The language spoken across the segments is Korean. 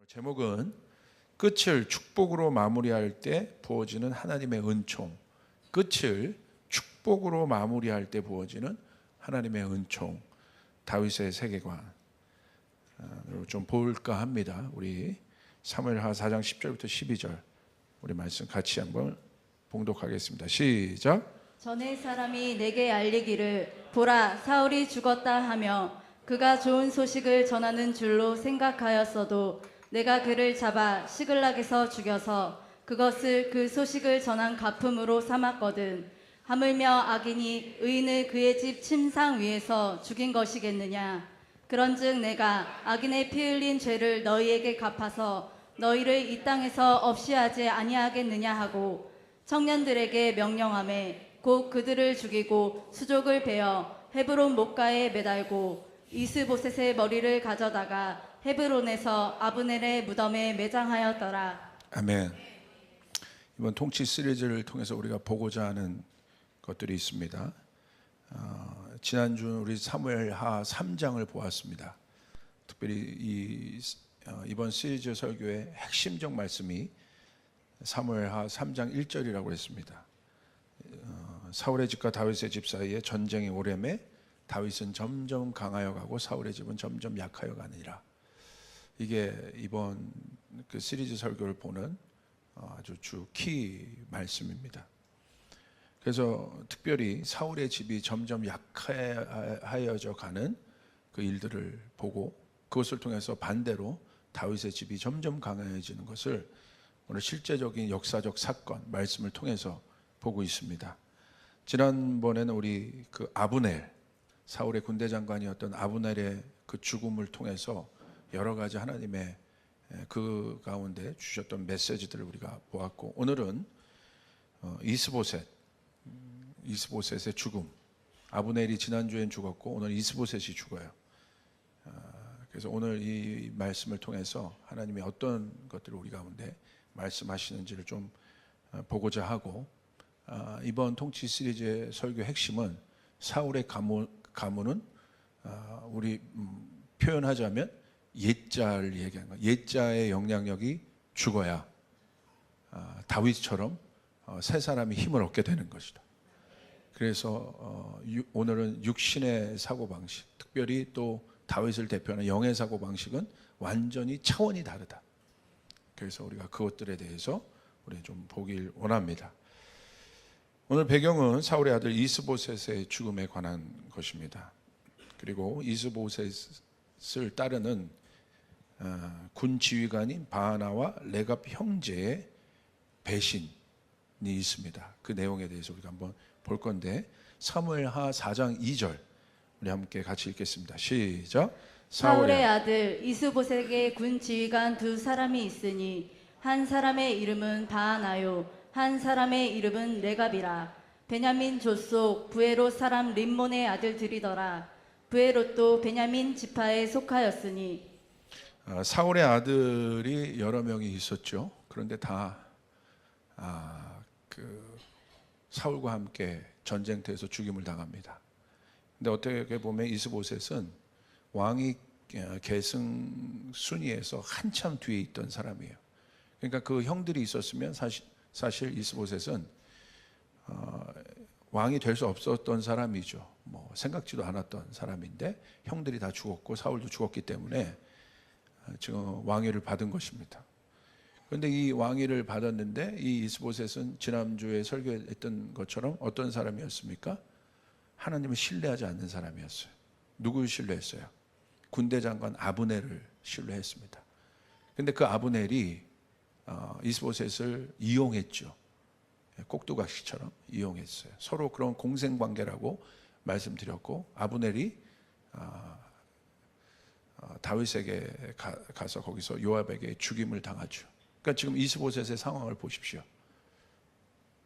제목은 끝을 축복으로 마무리할 때 부어지는 하나님의 은총. 끝을 축복으로 마무리할 때 부어지는 하나님의 은총. 다윗의 세계관 좀 볼까 합니다. 우리 사무엘하 4장 10절부터 12절 우리 말씀 같이 한번 봉독하겠습니다. 시작. 전에 사람이 내게 알리기를 보라 사울이 죽었다 하며 그가 좋은 소식을 전하는 줄로 생각하였어도 내가 그를 잡아 시글락에서 죽여서 그것을 그 소식을 전한 가품으로 삼았거든. 하물며 악인이 의인을 그의 집 침상 위에서 죽인 것이겠느냐. 그런즉 내가 악인의 피 흘린 죄를 너희에게 갚아서 너희를 이 땅에서 없이 하지 아니하겠느냐 하고 청년들에게 명령하매 곧 그들을 죽이고 수족을 베어 헤브론 목가에 매달고 이스보셋의 머리를 가져다가 헤브론에서 아브넬의 무덤에 매장하였더라. 아멘. 이번 통치 시리즈를 통해서 우리가 보고자 하는 것들이 있습니다. 지난주 우리 사무엘하 3장을 보았습니다. 특별히 이번 시리즈 설교의 핵심적 말씀이 사무엘하 3장 1절이라고 했습니다. 사울의 집과 다윗의 집 사이에 전쟁이 오래매 다윗은 점점 강하여 가고 사울의 집은 점점 약하여 가느니라. 이게 이번 그 시리즈 설교를 보는 아주 주 키 말씀입니다. 그래서 특별히 사울의 집이 점점 약하여져 가는 그 일들을 보고 그것을 통해서 반대로 다윗의 집이 점점 강해지는 것을 오늘 실제적인 역사적 사건 말씀을 통해서 보고 있습니다. 지난번에는 우리 그 아브넬 사울의 군대 장관이었던 아브넬의 그 죽음을 통해서 여러 가지 하나님의 그 가운데 주셨던 메시지들을 우리가 보았고, 오늘은 이스보셋의 죽음. 아브넬이 지난주엔 죽었고 오늘 이스보셋이 죽어요. 그래서 오늘 이 말씀을 통해서 하나님이 어떤 것들을 우리 가운데 말씀하시는지를 좀 보고자 하고, 이번 통치 시리즈의 설교 핵심은 사울의 가문은 우리 표현하자면 옛자를 얘기하는 거예요. 옛자의 영향력이 죽어야 다윗처럼 새 사람이 힘을 얻게 되는 것이다. 그래서 오늘은 육신의 사고방식, 특별히 또 다윗을 대표하는 영의 사고방식은 완전히 차원이 다르다. 그래서 우리가 그것들에 대해서 우리 좀 보길 원합니다. 오늘 배경은 사울의 아들 이스보셋의 죽음에 관한 것입니다. 그리고 이스보셋을 따르는 군 지휘관인 바하나와 레갑 형제의 배신이 있습니다. 그 내용에 대해서 우리가 한번 볼 건데, 사무엘하 4장 2절 우리 함께 같이 읽겠습니다. 시작. 사울의 아들 이스보셋에게 군 지휘관 두 사람이 있으니 한 사람의 이름은 바하나요 한 사람의 이름은 레갑이라. 베냐민 족속 부에롯 사람 림몬의 아들들이더라. 부에롯도 베냐민 지파에 속하였으니. 사울의 아들이 여러 명이 있었죠. 그런데 다 사울과 함께 전쟁터에서 죽임을 당합니다. 근데 어떻게 보면 이스보셋은 왕위 계승 순위에서 한참 뒤에 있던 사람이에요. 그러니까 그 형들이 있었으면 사실 이스보셋은 왕이 될 수 없었던 사람이죠. 뭐 생각지도 않았던 사람인데 형들이 다 죽었고 사울도 죽었기 때문에 지금 왕위를 받은 것입니다. 그런데 이 왕위를 받았는데 이 이스보셋은 지난주에 설교했던 것처럼 어떤 사람이었습니까? 하나님을 신뢰하지 않는 사람이었어요. 누구를 신뢰했어요? 군대 장관 아브넬을 신뢰했습니다. 그런데 그 아브넬이 이스보셋을 이용했죠. 꼭두각시처럼 이용했어요. 서로 그런 공생관계라고 말씀드렸고, 아브넬이 다윗에게 가서 거기서 요압에게 죽임을 당하죠. 그러니까 지금 이스보셋의 상황을 보십시오.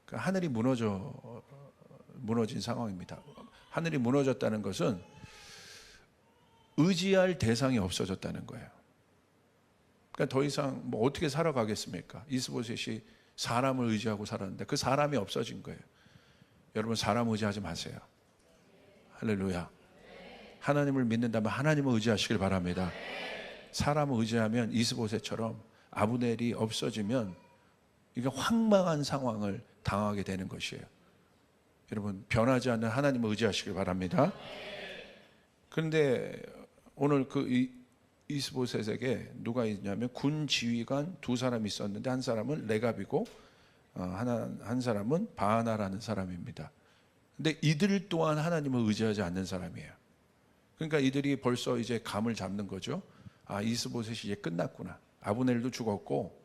그러니까 하늘이 무너진 상황입니다. 하늘이 무너졌다는 것은 의지할 대상이 없어졌다는 거예요. 그러니까 더 이상 뭐 어떻게 살아가겠습니까? 이스보셋이 사람을 의지하고 살았는데 그 사람이 없어진 거예요. 여러분, 사람 의지하지 마세요. 할렐루야. 하나님을 믿는다면 하나님을 의지하시길 바랍니다. 사람을 의지하면 이스보셋처럼 아브넬이 없어지면 이게 황망한 상황을 당하게 되는 것이에요. 여러분, 변하지 않는 하나님을 의지하시길 바랍니다. 그런데 오늘 그 이스보셋에게 누가 있냐면 군 지휘관 두 사람이 있었는데 한 사람은 레갑이고 한 사람은 바하나라는 사람입니다. 근데 이들 또한 하나님을 의지하지 않는 사람이에요. 그러니까 이들이 벌써 이제 감을 잡는 거죠. 아, 이스보셋이 이제 끝났구나. 아브넬도 죽었고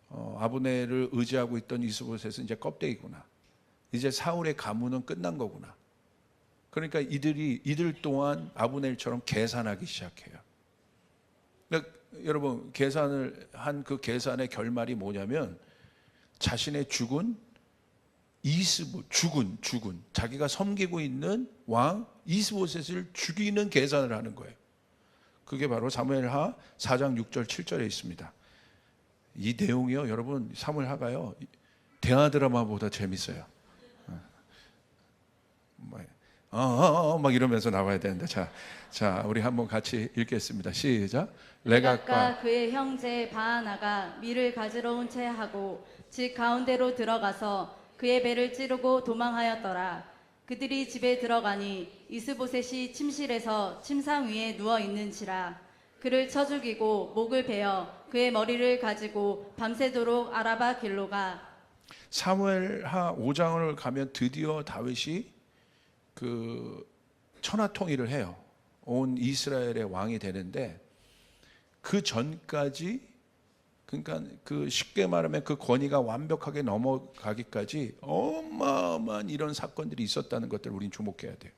아브넬을 의지하고 있던 이스보셋은 이제 껍데기구나. 이제 사울의 가문은 끝난 거구나. 그러니까 이들 또한 아브넬처럼 계산하기 시작해요. 그러니까 여러분, 계산을 한 그 계산의 결말이 뭐냐면 자신의 죽은 자기가 섬기고 있는 왕 이스보셋을 죽이는 계산을 하는 거예요. 그게 바로 사무엘하 4장 6절 7절에 있습니다. 이 내용이요, 여러분, 사무엘하가요 대화 드라마보다 재밌어요. 막 이러면서 나와야 되는데, 자, 우리 한번 같이 읽겠습니다. 시작. 레갑과 그의 형제 바하나가 밀을 가지러 온 채 하고 집 가운데로 들어가서 그의 배를 찌르고 도망하였더라. 그들이 집에 들어가니 이스보셋이 침실에서 침상 위에 누워 있는지라. 그를 쳐 죽이고 목을 베어 그의 머리를 가지고 밤새도록 아라바 길로 가. 사무엘하 5장을 가면 드디어 다윗이 그 천하통일을 해요. 온 이스라엘의 왕이 되는데 그 전까지, 그러니까 그 쉽게 말하면 그 권위가 완벽하게 넘어가기까지 어마어마한 이런 사건들이 있었다는 것들을 우리는 주목해야 돼요.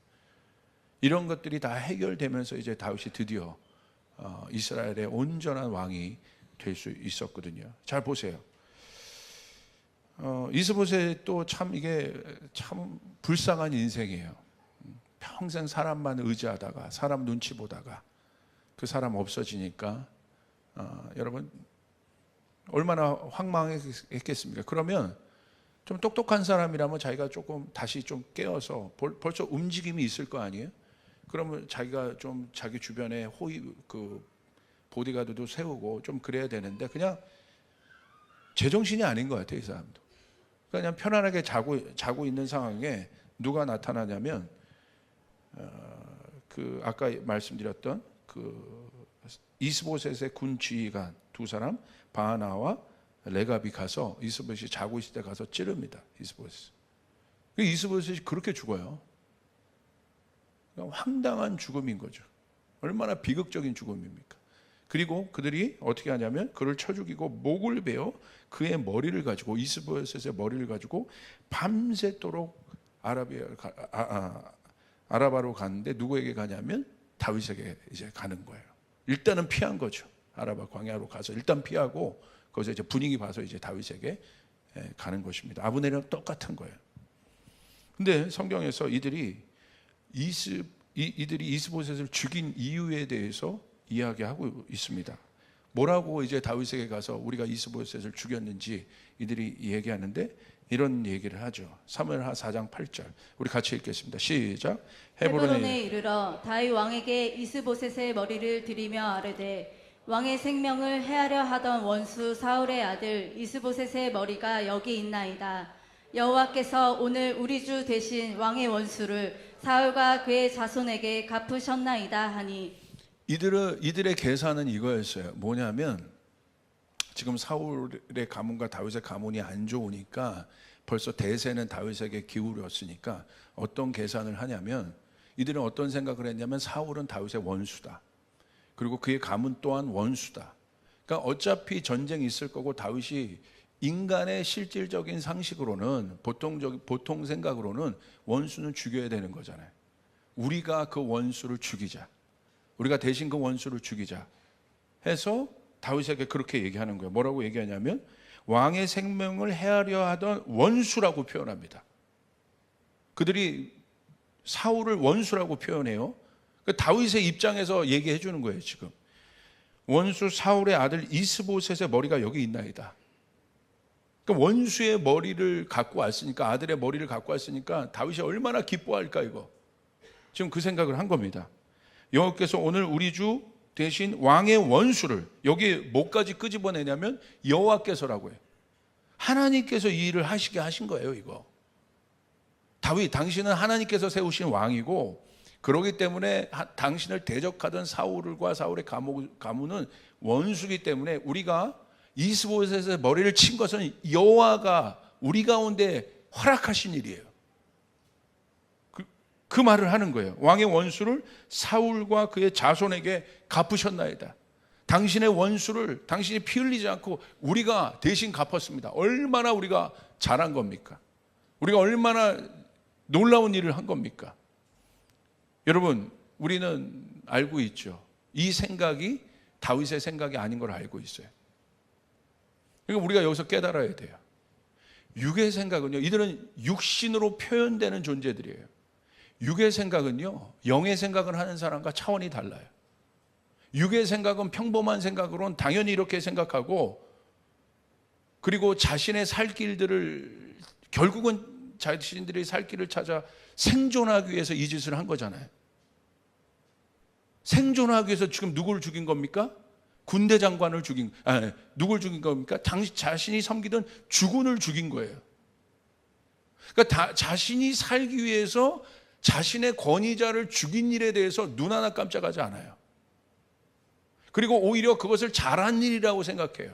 이런 것들이 다 해결되면서 이제 다윗이 드디어 이스라엘의 온전한 왕이 될 수 있었거든요. 잘 보세요. 이스보셋도 이게 참 불쌍한 인생이에요. 평생 사람만 의지하다가 사람 눈치 보다가 그 사람 없어지니까 여러분 얼마나 황망했겠습니까? 그러면 좀 똑똑한 사람이라면 자기가 조금 다시 좀 깨어서 벌써 움직임이 있을 거 아니에요? 그러면 자기가 좀 자기 주변에 보디가드도 세우고 좀 그래야 되는데 그냥 제정신이 아닌 것 같아요, 이 사람도. 그냥 편안하게 자고 있는 상황에 누가 나타나냐면 그 아까 말씀드렸던 그 이스보셋의 군 지휘관 두 사람 바하나와 레갑이 가서 이스보셋이 자고 있을 때 가서 찌릅니다. 이스보셋이 그렇게 죽어요. 황당한 죽음인 거죠. 얼마나 비극적인 죽음입니까? 그리고 그들이 어떻게 하냐면 그를 쳐 죽이고 목을 베어 그의 머리를 가지고 이스보셋의 머리를 가지고 밤새도록 아라바로 가는데 누구에게 가냐면 다윗에게 이제 가는 거예요. 일단은 피한 거죠. 아라바 광야로 가서 일단 피하고 거기서 이제 분위기 봐서 이제 다윗에게 가는 것입니다. 아브넬이랑 똑같은 거예요. 근데 성경에서 이들이 이스보셋을 죽인 이유에 대해서 이야기하고 있습니다. 뭐라고 이제 다윗에게 가서 우리가 이스보셋을 죽였는지 이들이 얘기하는데 이런 얘기를 하죠. 사무엘하 4장 8절 우리 같이 읽겠습니다. 시작. 헤브론에 이르러 다윗 왕에게 이스보셋의 머리를 드리며 아뢰되 왕의 생명을 해하려 하던 원수 사울의 아들 이스보셋의 머리가 여기 있나이다. 여호와께서 오늘 우리 주 대신 왕의 원수를 사울과 그의 자손에게 갚으셨나이다 하니 이들의 계산은 이거였어요. 뭐냐면 지금 사울의 가문과 다윗의 가문이 안 좋으니까 벌써 대세는 다윗에게 기울였으니까 어떤 계산을 하냐면 이들은 어떤 생각을 했냐면 사울은 다윗의 원수다. 그리고 그의 가문 또한 원수다. 그러니까 어차피 전쟁이 있을 거고 다윗이 인간의 실질적인 상식으로는 보통 생각으로는 원수는 죽여야 되는 거잖아요. 우리가 그 원수를 죽이자. 우리가 대신 그 원수를 죽이자 해서 다윗에게 그렇게 얘기하는 거예요. 뭐라고 얘기하냐면 왕의 생명을 해하려 하던 원수라고 표현합니다. 그들이 사울을 원수라고 표현해요. 다윗의 입장에서 얘기해 주는 거예요. 지금 원수 사울의 아들 이스보셋의 머리가 여기 있나이다. 그러니까 원수의 머리를 갖고 왔으니까, 아들의 머리를 갖고 왔으니까 다윗이 얼마나 기뻐할까. 이거 지금 그 생각을 한 겁니다. 여호와께서 오늘 우리 주 대신 왕의 원수를, 여기 뭐까지 끄집어내냐면 여호와께서라고 해요. 하나님께서 이 일을 하시게 하신 거예요. 이거 다윗, 당신은 하나님께서 세우신 왕이고, 그러기 때문에 당신을 대적하던 사울과 사울의 가문은 원수기 때문에 우리가 이스보셋의 머리를 친 것은 여호와가 우리 가운데 허락하신 일이에요. 그 말을 하는 거예요. 왕의 원수를 사울과 그의 자손에게 갚으셨나이다. 당신의 원수를 당신이 피 흘리지 않고 우리가 대신 갚았습니다. 얼마나 우리가 잘한 겁니까? 우리가 얼마나 놀라운 일을 한 겁니까? 여러분, 우리는 알고 있죠. 이 생각이 다윗의 생각이 아닌 걸 알고 있어요. 그러니까 우리가 여기서 깨달아야 돼요. 육의 생각은요, 이들은 육신으로 표현되는 존재들이에요. 육의 생각은요, 영의 생각을 하는 사람과 차원이 달라요. 육의 생각은 평범한 생각으로는 당연히 이렇게 생각하고, 그리고 자신의 살 길들을, 결국은 자신들이 살 길을 찾아 생존하기 위해서 이 짓을 한 거잖아요. 생존하기 위해서 지금 누구를 죽인 겁니까? 군대 장관을 죽인, 누굴 죽인 겁니까? 자신이 섬기던 주군을 죽인 거예요. 그러니까 자신이 살기 위해서 자신의 권위자를 죽인 일에 대해서 눈 하나 깜짝하지 않아요. 그리고 오히려 그것을 잘한 일이라고 생각해요.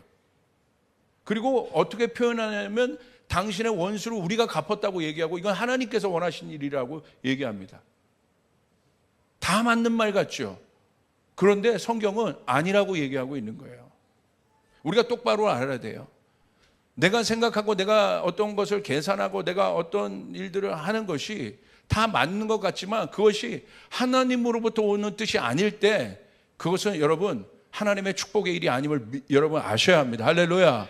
그리고 어떻게 표현하냐면 당신의 원수를 우리가 갚았다고 얘기하고, 이건 하나님께서 원하신 일이라고 얘기합니다. 다 맞는 말 같죠? 그런데 성경은 아니라고 얘기하고 있는 거예요. 우리가 똑바로 알아야 돼요. 내가 생각하고 내가 어떤 것을 계산하고 내가 어떤 일들을 하는 것이 다 맞는 것 같지만 그것이 하나님으로부터 오는 뜻이 아닐 때, 그것은 여러분 하나님의 축복의 일이 아님을 여러분 아셔야 합니다. 할렐루야,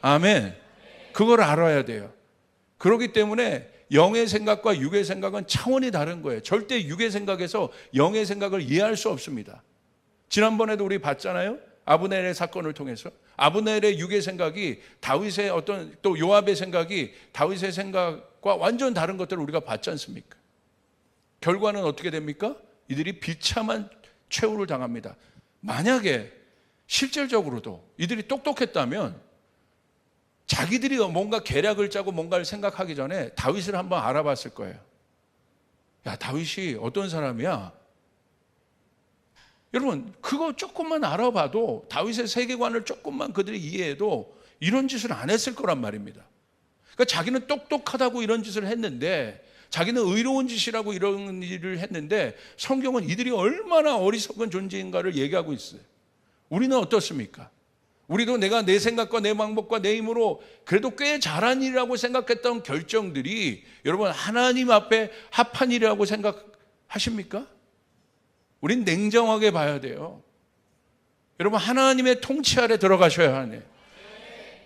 아멘. 그걸 알아야 돼요. 그렇기 때문에 영의 생각과 육의 생각은 차원이 다른 거예요. 절대 육의 생각에서 영의 생각을 이해할 수 없습니다. 지난번에도 우리 봤잖아요. 아브넬의 사건을 통해서 아브넬의 육의 생각이 다윗의 어떤, 또 요압의 생각이 다윗의 생각과 완전 다른 것들을 우리가 봤지 않습니까? 결과는 어떻게 됩니까? 이들이 비참한 최후를 당합니다. 만약에 실질적으로도 이들이 똑똑했다면 자기들이 뭔가 계략을 짜고 뭔가를 생각하기 전에 다윗을 한번 알아봤을 거예요. 야, 다윗이 어떤 사람이야? 여러분, 그거 조금만 알아봐도, 다윗의 세계관을 조금만 그들이 이해해도 이런 짓을 안 했을 거란 말입니다. 그러니까 자기는 똑똑하다고 이런 짓을 했는데, 자기는 의로운 짓이라고 이런 일을 했는데, 성경은 이들이 얼마나 어리석은 존재인가를 얘기하고 있어요. 우리는 어떻습니까? 우리도 내가 내 생각과 내 방법과 내 힘으로 그래도 꽤 잘한 일이라고 생각했던 결정들이 여러분 하나님 앞에 합한 일이라고 생각하십니까? 우린 냉정하게 봐야 돼요. 여러분, 하나님의 통치 아래 들어가셔야 하네.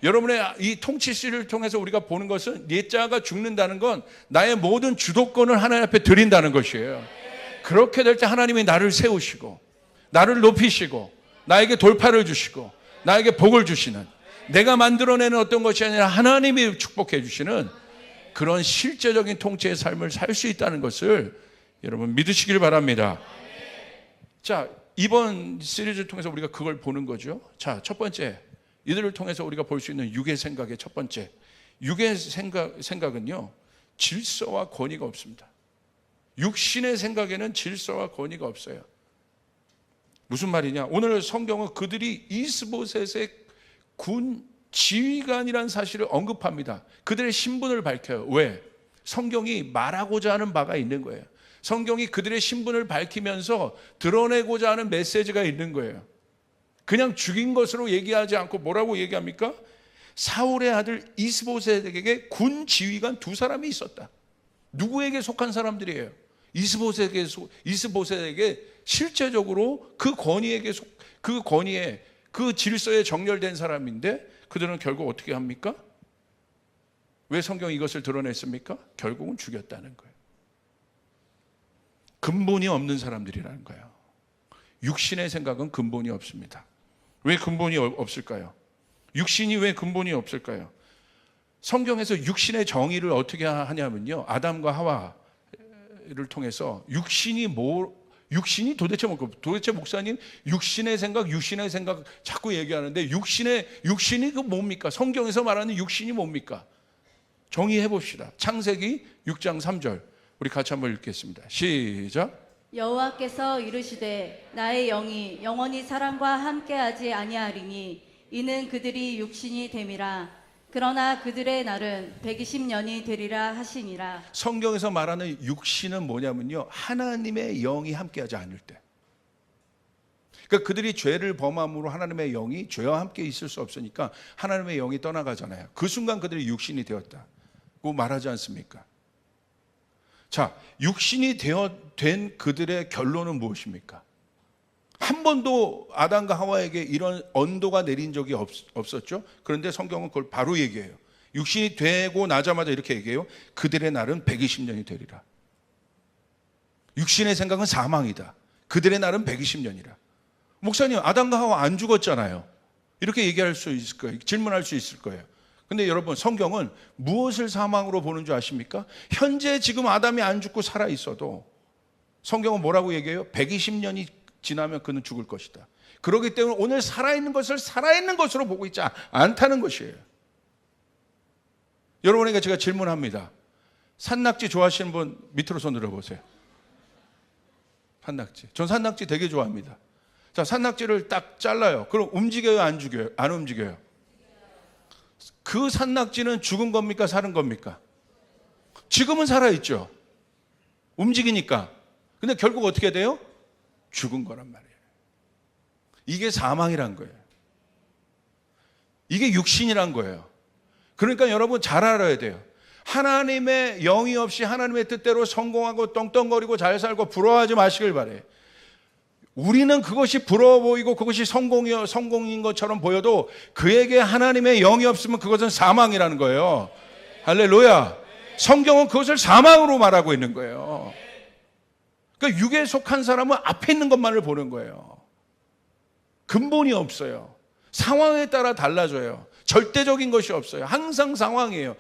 여러분의 이 통치씨를 통해서 우리가 보는 것은, 네 자가 죽는다는 건 나의 모든 주도권을 하나님 앞에 드린다는 것이에요. 그렇게 될 때 하나님이 나를 세우시고 나를 높이시고 나에게 돌파를 주시고 나에게 복을 주시는, 내가 만들어내는 어떤 것이 아니라 하나님이 축복해 주시는 그런 실제적인 통치의 삶을 살 수 있다는 것을 여러분 믿으시길 바랍니다. 자, 이번 시리즈를 통해서 우리가 그걸 보는 거죠. 자, 첫 번째, 이들을 통해서 우리가 볼 수 있는 육의 생각의 첫 번째, 육의 생각은요, 질서와 권위가 없습니다. 육신의 생각에는 질서와 권위가 없어요. 무슨 말이냐? 오늘 성경은 그들이 이스보셋의 군 지휘관이라는 사실을 언급합니다. 그들의 신분을 밝혀요. 왜? 성경이 말하고자 하는 바가 있는 거예요. 성경이 그들의 신분을 밝히면서 드러내고자 하는 메시지가 있는 거예요. 그냥 죽인 것으로 얘기하지 않고 뭐라고 얘기합니까? 사울의 아들 이스보셋에게 군 지휘관 두 사람이 있었다. 누구에게 속한 사람들이에요? 이스보셋에게 실제적으로 그 권위에 그 질서에 정렬된 사람인데, 그들은 결국 어떻게 합니까? 왜 성경이 이것을 드러냈습니까? 결국은 죽였다는 거예요. 근본이 없는 사람들이라는 거예요. 육신의 생각은 근본이 없습니다. 왜 근본이 없을까요? 육신이 왜 근본이 없을까요? 성경에서 육신의 정의를 어떻게 하냐면요, 아담과 하와를 통해서 육신이 육신이 도대체 뭔가? 도대체 목사님 육신의 생각 자꾸 얘기하는데 육신이 그 뭡니까? 성경에서 말하는 육신이 뭡니까? 정의해 봅시다. 창세기 6장 3절 우리 같이 한번 읽겠습니다. 시작. 여호와께서 이르시되 나의 영이 영원히 사람과 함께하지 아니하리니 이는 그들이 육신이 됨이라. 그러나 그들의 날은 120년이 되리라 하시니라. 성경에서 말하는 육신은 뭐냐면요, 하나님의 영이 함께하지 않을 때. 그러니까 그들이 죄를 범함으로 하나님의 영이 죄와 함께 있을 수 없으니까 하나님의 영이 떠나가잖아요. 그 순간 그들이 육신이 되었다고 말하지 않습니까? 자, 육신이 된 그들의 결론은 무엇입니까? 한 번도 아담과 하와에게 이런 언도가 내린 적이 없었죠. 그런데 성경은 그걸 바로 얘기해요. 육신이 되고 나자마자 이렇게 얘기해요. 그들의 날은 120년이 되리라. 육신의 생각은 사망이다. 그들의 날은 120년이라. 목사님, 아담과 하와 안 죽었잖아요. 이렇게 얘기할 수 있을 거예요. 질문할 수 있을 거예요. 근데 여러분, 성경은 무엇을 사망으로 보는 줄 아십니까? 현재 지금 아담이 안 죽고 살아 있어도 성경은 뭐라고 얘기해요? 120년이 지나면 그는 죽을 것이다. 그렇기 때문에 오늘 살아있는 것을 살아있는 것으로 보고 있지 않다는 것이에요. 여러분에게 제가 질문합니다. 산낙지 좋아하시는 분 밑으로 손 들어보세요. 산낙지. 전 산낙지 되게 좋아합니다. 자, 산낙지를 딱 잘라요. 그럼 움직여요, 안 죽여요? 안 움직여요. 그 산낙지는 죽은 겁니까? 사는 겁니까? 지금은 살아있죠. 움직이니까. 근데 결국 어떻게 돼요? 죽은 거란 말이에요. 이게 사망이란 거예요. 이게 육신이란 거예요. 그러니까 여러분 잘 알아야 돼요. 하나님의 영이 없이 하나님의 뜻대로 성공하고 떵떵거리고 잘 살고 부러워하지 마시길 바래요. 우리는 그것이 부러워 보이고 그것이 성공인 것처럼 보여도 그에게 하나님의 영이 없으면 그것은 사망이라는 거예요. 할렐루야. 성경은 그것을 사망으로 말하고 있는 거예요. 그러니까 육에 속한 사람은 앞에 있는 것만을 보는 거예요. 근본이 없어요. 상황에 따라 달라져요. 절대적인 것이 없어요. 항상 상황이에요.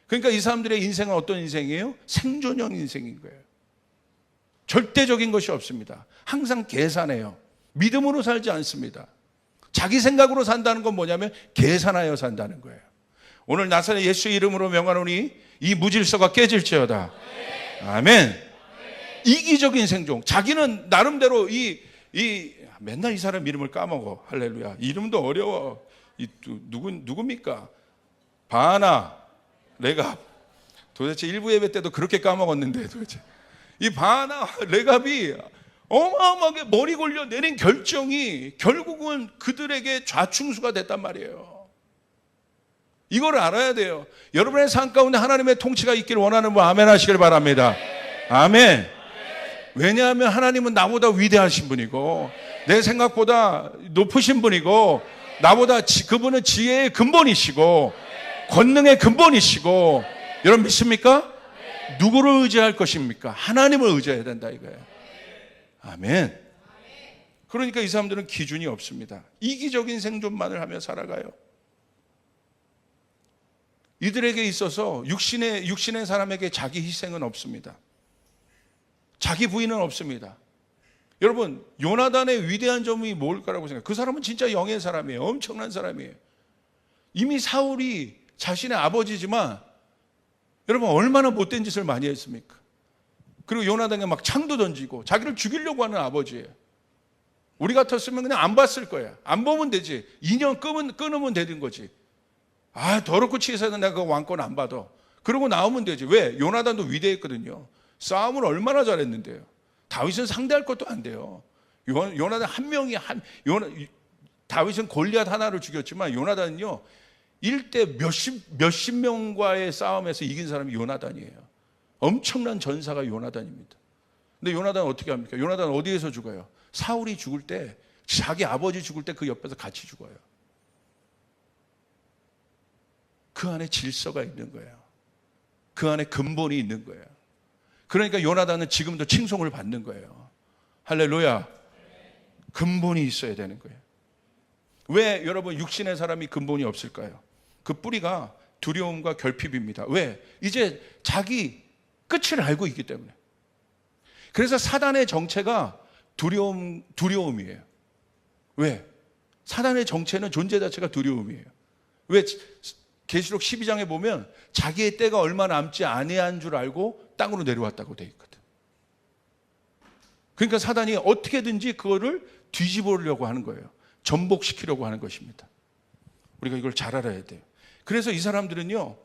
그러니까 이 사람들의 인생은 어떤 인생이에요? 생존형 인생인 거예요. 절대적인 것이 없습니다. 항상 계산해요. 믿음으로 살지 않습니다. 자기 생각으로 산다는 건 뭐냐면 계산하여 산다는 거예요. 오늘 나사렛 예수 이름으로 명하노니 이 무질서가 깨질지어다. 아멘. 이기적인 생존. 자기는 나름대로 맨날 이 사람 이름을 까먹어. 할렐루야. 이름도 어려워. 누굽니까? 바나, 레갑. 도대체 일부 예배 때도 그렇게 까먹었는데 도대체. 이 바나, 레갑이 어마어마하게 머리 골려 내린 결정이 결국은 그들에게 좌충수가 됐단 말이에요. 이걸 알아야 돼요. 여러분의 삶 가운데 하나님의 통치가 있기를 원하는 분 아멘 하시길 바랍니다. 아멘. 왜냐하면 하나님은 나보다 위대하신 분이고 내 생각보다 높으신 분이고 나보다 그분은 지혜의 근본이시고 권능의 근본이시고 여러분 믿습니까? 누구를 의지할 것입니까? 하나님을 의지해야 된다 이거예요. 아멘. 그러니까 이 사람들은 기준이 없습니다. 이기적인 생존만을 하며 살아가요. 이들에게 있어서 육신의 사람에게 자기 희생은 없습니다. 자기 부인은 없습니다. 여러분, 요나단의 위대한 점이 뭘까라고 생각해요? 그 사람은 진짜 영의 사람이에요. 엄청난 사람이에요. 이미 사울이 자신의 아버지지만 여러분 얼마나 못된 짓을 많이 했습니까? 그리고 요나단에 막 창도 던지고 자기를 죽이려고 하는 아버지예요. 우리 같았으면 그냥 안 봤을 거야. 안 보면 되지. 인연 끊으면 되는 거지. 아, 더럽고 치사해서 내가 그 왕권 안 받아. 그러고 나오면 되지. 왜? 요나단도 위대했거든요. 싸움을 얼마나 잘했는데요. 다윗은 상대할 것도 안 돼요. 요나단 한 명이 다윗은 골리앗 하나를 죽였지만 요나단은요 1대 몇십 명과의 싸움에서 이긴 사람이 요나단이에요. 엄청난 전사가 요나단입니다. 근데 요나단은 어떻게 합니까? 요나단은 어디에서 죽어요? 사울이 죽을 때, 자기 아버지 죽을 때 그 옆에서 같이 죽어요. 그 안에 질서가 있는 거예요. 그 안에 근본이 있는 거예요. 그러니까 요나단은 지금도 칭송을 받는 거예요. 할렐루야. 근본이 있어야 되는 거예요. 왜 여러분 육신의 사람이 근본이 없을까요? 그 뿌리가 두려움과 결핍입니다. 왜? 이제 자기 끝을 알고 있기 때문에. 그래서 사단의 정체가 두려움이에요. 왜? 사단의 정체는 존재 자체가 두려움이에요. 왜? 계시록 12장에 보면 자기의 때가 얼마 남지 아니한 줄 알고 땅으로 내려왔다고 돼 있거든. 그러니까 사단이 어떻게든지 그거를 뒤집으려고 하는 거예요. 전복시키려고 하는 것입니다. 우리가 이걸 잘 알아야 돼요. 그래서 이 사람들은요,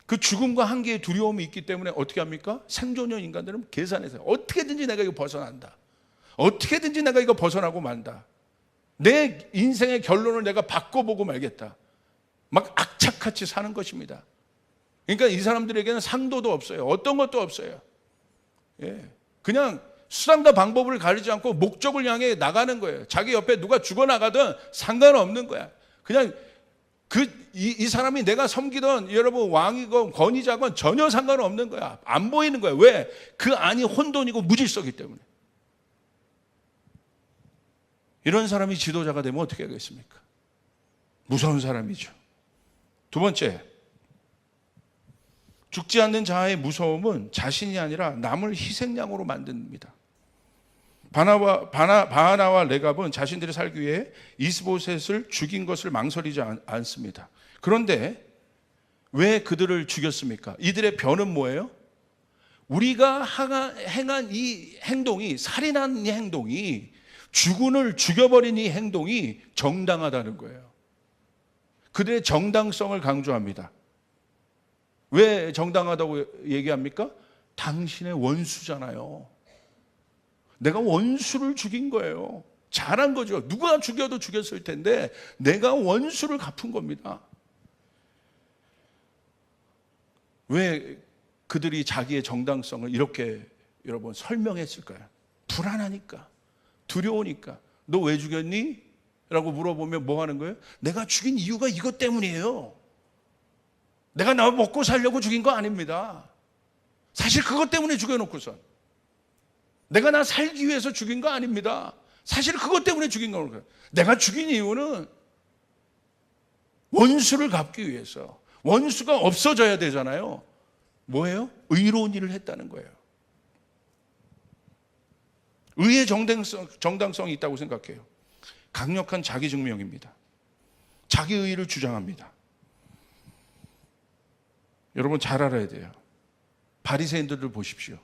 그 죽음과 한계의 두려움이 있기 때문에 어떻게 합니까? 생존형 인간들은 계산해서 어떻게든지 내가 이거 벗어난다. 어떻게든지 내가 이거 벗어나고 만다. 내 인생의 결론을 내가 바꿔보고 말겠다. 막 악착같이 사는 것입니다. 그러니까 이 사람들에게는 상도도 없어요. 어떤 것도 없어요. 예. 그냥 수단과 방법을 가리지 않고 목적을 향해 나가는 거예요. 자기 옆에 누가 죽어나가든 상관없는 거야. 그냥 이 사람이 내가 섬기던 여러분 왕이건 권위자건 전혀 상관없는 거야. 안 보이는 거야. 왜? 그 안이 혼돈이고 무질서기 때문에. 이런 사람이 지도자가 되면 어떻게 하겠습니까? 무서운 사람이죠. 두 번째, 죽지 않는 자의 무서움은 자신이 아니라 남을 희생양으로 만듭니다. 바하나와 레갑은 자신들이 살기 위해 이스보셋을 죽인 것을 망설이지 않습니다. 그런데 왜 그들을 죽였습니까? 이들의 변은 뭐예요? 우리가 행한 이 행동이, 살인한 이 행동이, 주군을 죽여버린 이 행동이 정당하다는 거예요. 그들의 정당성을 강조합니다. 왜 정당하다고 얘기합니까? 당신의 원수잖아요. 내가 원수를 죽인 거예요. 잘한 거죠. 누가 죽여도 죽였을 텐데 내가 원수를 갚은 겁니다. 왜 그들이 자기의 정당성을 이렇게 여러분 설명했을까요? 불안하니까, 두려우니까. 너 왜 죽였니? 라고 물어보면 뭐 하는 거예요? 내가 죽인 이유가 이것 때문이에요. 내가 나 먹고 살려고 죽인 거 아닙니다. 사실 그것 때문에 죽여놓고선 내가 나 살기 위해서 죽인 거 아닙니다. 사실 그것 때문에 죽인 거예요. 내가 죽인 이유는 원수를 갚기 위해서. 원수가 없어져야 되잖아요. 뭐예요? 의로운 일을 했다는 거예요. 의의 정당성이 있다고 생각해요. 강력한 자기 증명입니다. 자기 의의를 주장합니다. 여러분 잘 알아야 돼요. 바리새인들을 보십시오.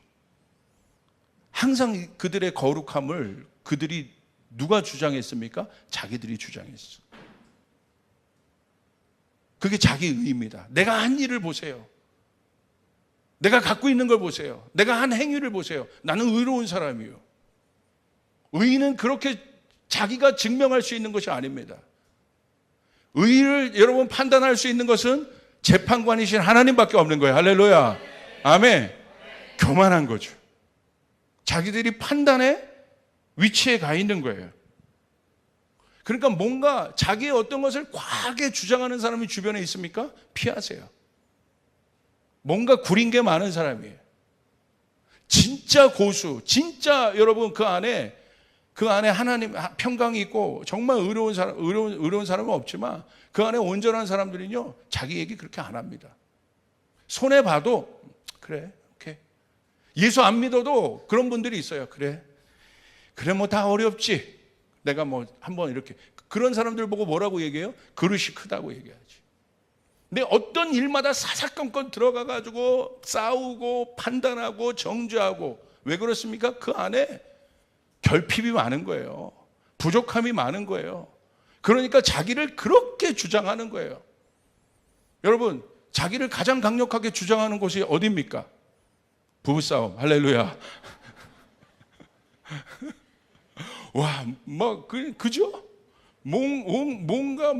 항상 그들의 거룩함을 그들이 누가 주장했습니까? 자기들이 주장했어. 그게 자기 의입니다. 내가 한 일을 보세요. 내가 갖고 있는 걸 보세요. 내가 한 행위를 보세요. 나는 의로운 사람이에요. 의는 그렇게 자기가 증명할 수 있는 것이 아닙니다. 의를 여러분 판단할 수 있는 것은 재판관이신 하나님밖에 없는 거예요. 할렐루야. 아멘. 교만한 거죠. 자기들이 판단의 위치에 가 있는 거예요. 그러니까 뭔가 자기의 어떤 것을 과하게 주장하는 사람이 주변에 있습니까? 피하세요. 뭔가 구린 게 많은 사람이에요. 진짜 고수, 진짜 여러분 그 안에 하나님 평강이 있고 정말 의로운 사람은 없지만 그 안에 온전한 사람들은요, 자기 얘기 그렇게 안 합니다. 손해 봐도 그래, 오케이. 예수 안 믿어도 그런 분들이 있어요. 그래 뭐 다 어렵지. 내가 뭐 한번 이렇게. 그런 사람들 보고 뭐라고 얘기해요? 그릇이 크다고 얘기하지. 근데 어떤 일마다 사사건건 들어가가지고 싸우고 판단하고 정죄하고. 왜 그렇습니까? 그 안에 결핍이 많은 거예요. 부족함이 많은 거예요. 그러니까 자기를 그렇게 주장하는 거예요. 여러분, 자기를 가장 강력하게 주장하는 곳이 어디입니까? 부부싸움. 할렐루야. 와, 그죠? 뭔가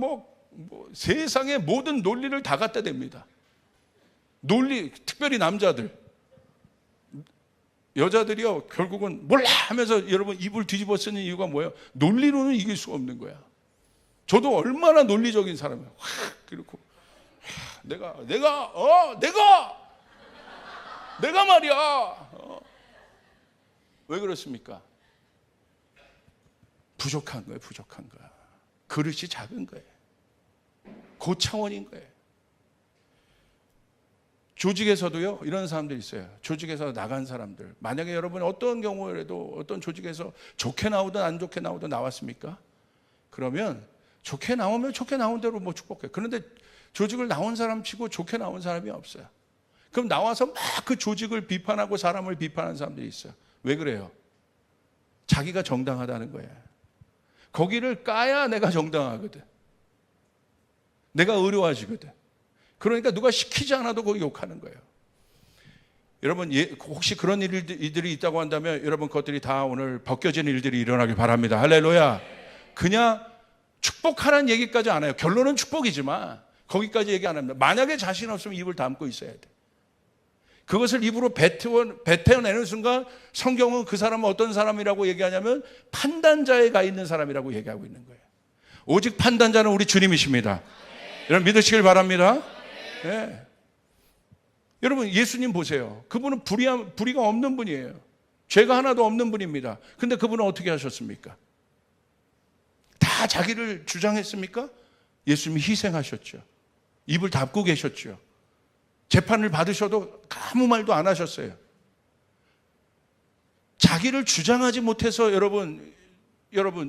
세상의 모든 논리를 다 갖다 댑니다. 논리, 특별히 남자들. 여자들이요, 결국은 몰라 하면서 여러분 입을 뒤집어 쓰는 이유가 뭐예요? 논리로는 이길 수가 없는 거야. 저도 얼마나 논리적인 사람이에요. 그렇고 내가 말이야. 왜 그렇습니까? 부족한 거예요. 부족한 거야. 그릇이 작은 거예요. 고차원인 거예요. 조직에서도요, 이런 사람들이 있어요. 조직에서 나간 사람들. 만약에 여러분이 어떤 경우에도 어떤 조직에서 좋게 나오든 안 좋게 나오든 나왔습니까? 그러면 좋게 나오면 좋게 나온 대로 뭐 축복해. 그런데 조직을 나온 사람 치고 좋게 나온 사람이 없어요. 그럼 나와서 막 그 조직을 비판하고 사람을 비판하는 사람들이 있어요. 왜 그래요? 자기가 정당하다는 거예요. 거기를 까야 내가 정당하거든. 내가 의로워지거든. 그러니까 누가 시키지 않아도 거기 욕하는 거예요. 여러분, 혹시 그런 일들이 있다고 한다면 여러분 그것들이 다 오늘 벗겨진 일들이 일어나길 바랍니다. 할렐루야. 그냥 축복하라는 얘기까지 안 해요. 결론은 축복이지만 거기까지 얘기 안 합니다. 만약에 자신 없으면 입을 담고 있어야 돼. 그것을 입으로 뱉어내는 순간 성경은 그 사람은 어떤 사람이라고 얘기하냐면 판단자에 가 있는 사람이라고 얘기하고 있는 거예요. 오직 판단자는 우리 주님이십니다. 여러분 믿으시길 바랍니다. 네. 여러분 예수님 보세요. 그분은 불의가 없는 분이에요. 죄가 하나도 없는 분입니다. 근데 그분은 어떻게 하셨습니까? 다 자기를 주장했습니까? 예수님이 희생하셨죠. 입을 닫고 계셨죠. 재판을 받으셔도 아무 말도 안 하셨어요. 자기를 주장하지 못해서 여러분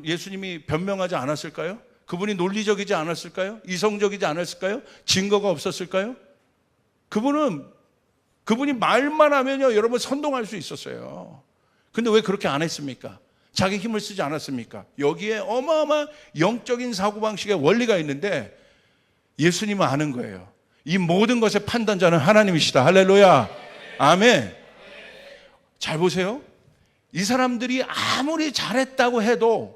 예수님이 변명하지 않았을까요? 그분이 논리적이지 않았을까요? 이성적이지 않았을까요? 증거가 없었을까요? 그분이 말만 하면요, 여러분 선동할 수 있었어요. 근데 왜 그렇게 안 했습니까? 자기 힘을 쓰지 않았습니까? 여기에 어마어마한 영적인 사고방식의 원리가 있는데 예수님은 아는 거예요. 이 모든 것의 판단자는 하나님이시다. 할렐루야. 아멘. 잘 보세요. 이 사람들이 아무리 잘했다고 해도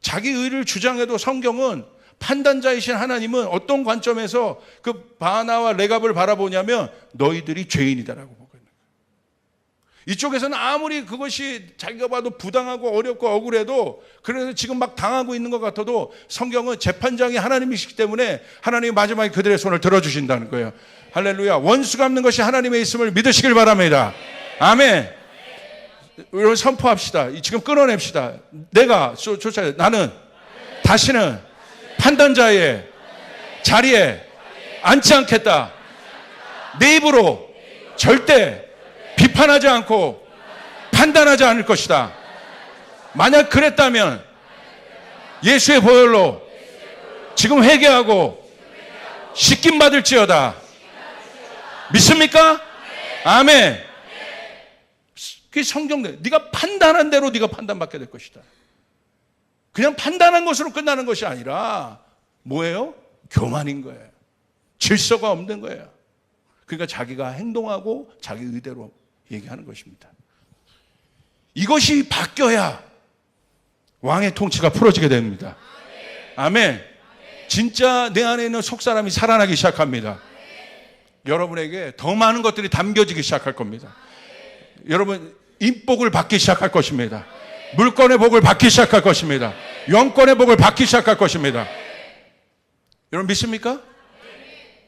자기 의를 주장해도 성경은 판단자이신 하나님은 어떤 관점에서 그 바나와 레갑을 바라보냐면 너희들이 죄인이다라고 보고 있는 거예요. 이쪽에서는 아무리 그것이 자기가 봐도 부당하고 어렵고 억울해도 그래서 지금 막 당하고 있는 것 같아도 성경은 재판장이 하나님이시기 때문에 하나님이 마지막에 그들의 손을 들어주신다는 거예요. 할렐루야. 원수 갚는 것이 하나님의 있음을 믿으시길 바랍니다. 아멘. 여러분 선포합시다. 지금 끊어냅시다. 내가 나는 다시는 판단자의 자리에 앉지 않겠다. 내 입으로 절대 비판하지 않고 판단하지 않을 것이다. 만약 그랬다면 예수의 보혈로 지금 회개하고 씻김 받을지어다. 믿습니까? 아멘. 그게 성경대. 네가 판단한 대로 네가 판단받게 될 것이다. 그냥 판단한 것으로 끝나는 것이 아니라 뭐예요? 교만인 거예요. 질서가 없는 거예요. 그러니까 자기가 행동하고 자기 의대로 얘기하는 것입니다. 이것이 바뀌어야 왕의 통치가 풀어지게 됩니다. 아멘. 진짜 내 안에 있는 속사람이 살아나기 시작합니다. 여러분에게 더 많은 것들이 담겨지기 시작할 겁니다. 여러분 인복을 받기 시작할 것입니다. 물권의 복을 받기 시작할 것입니다. 영권의 복을 받기 시작할 것입니다. 여러분 믿습니까?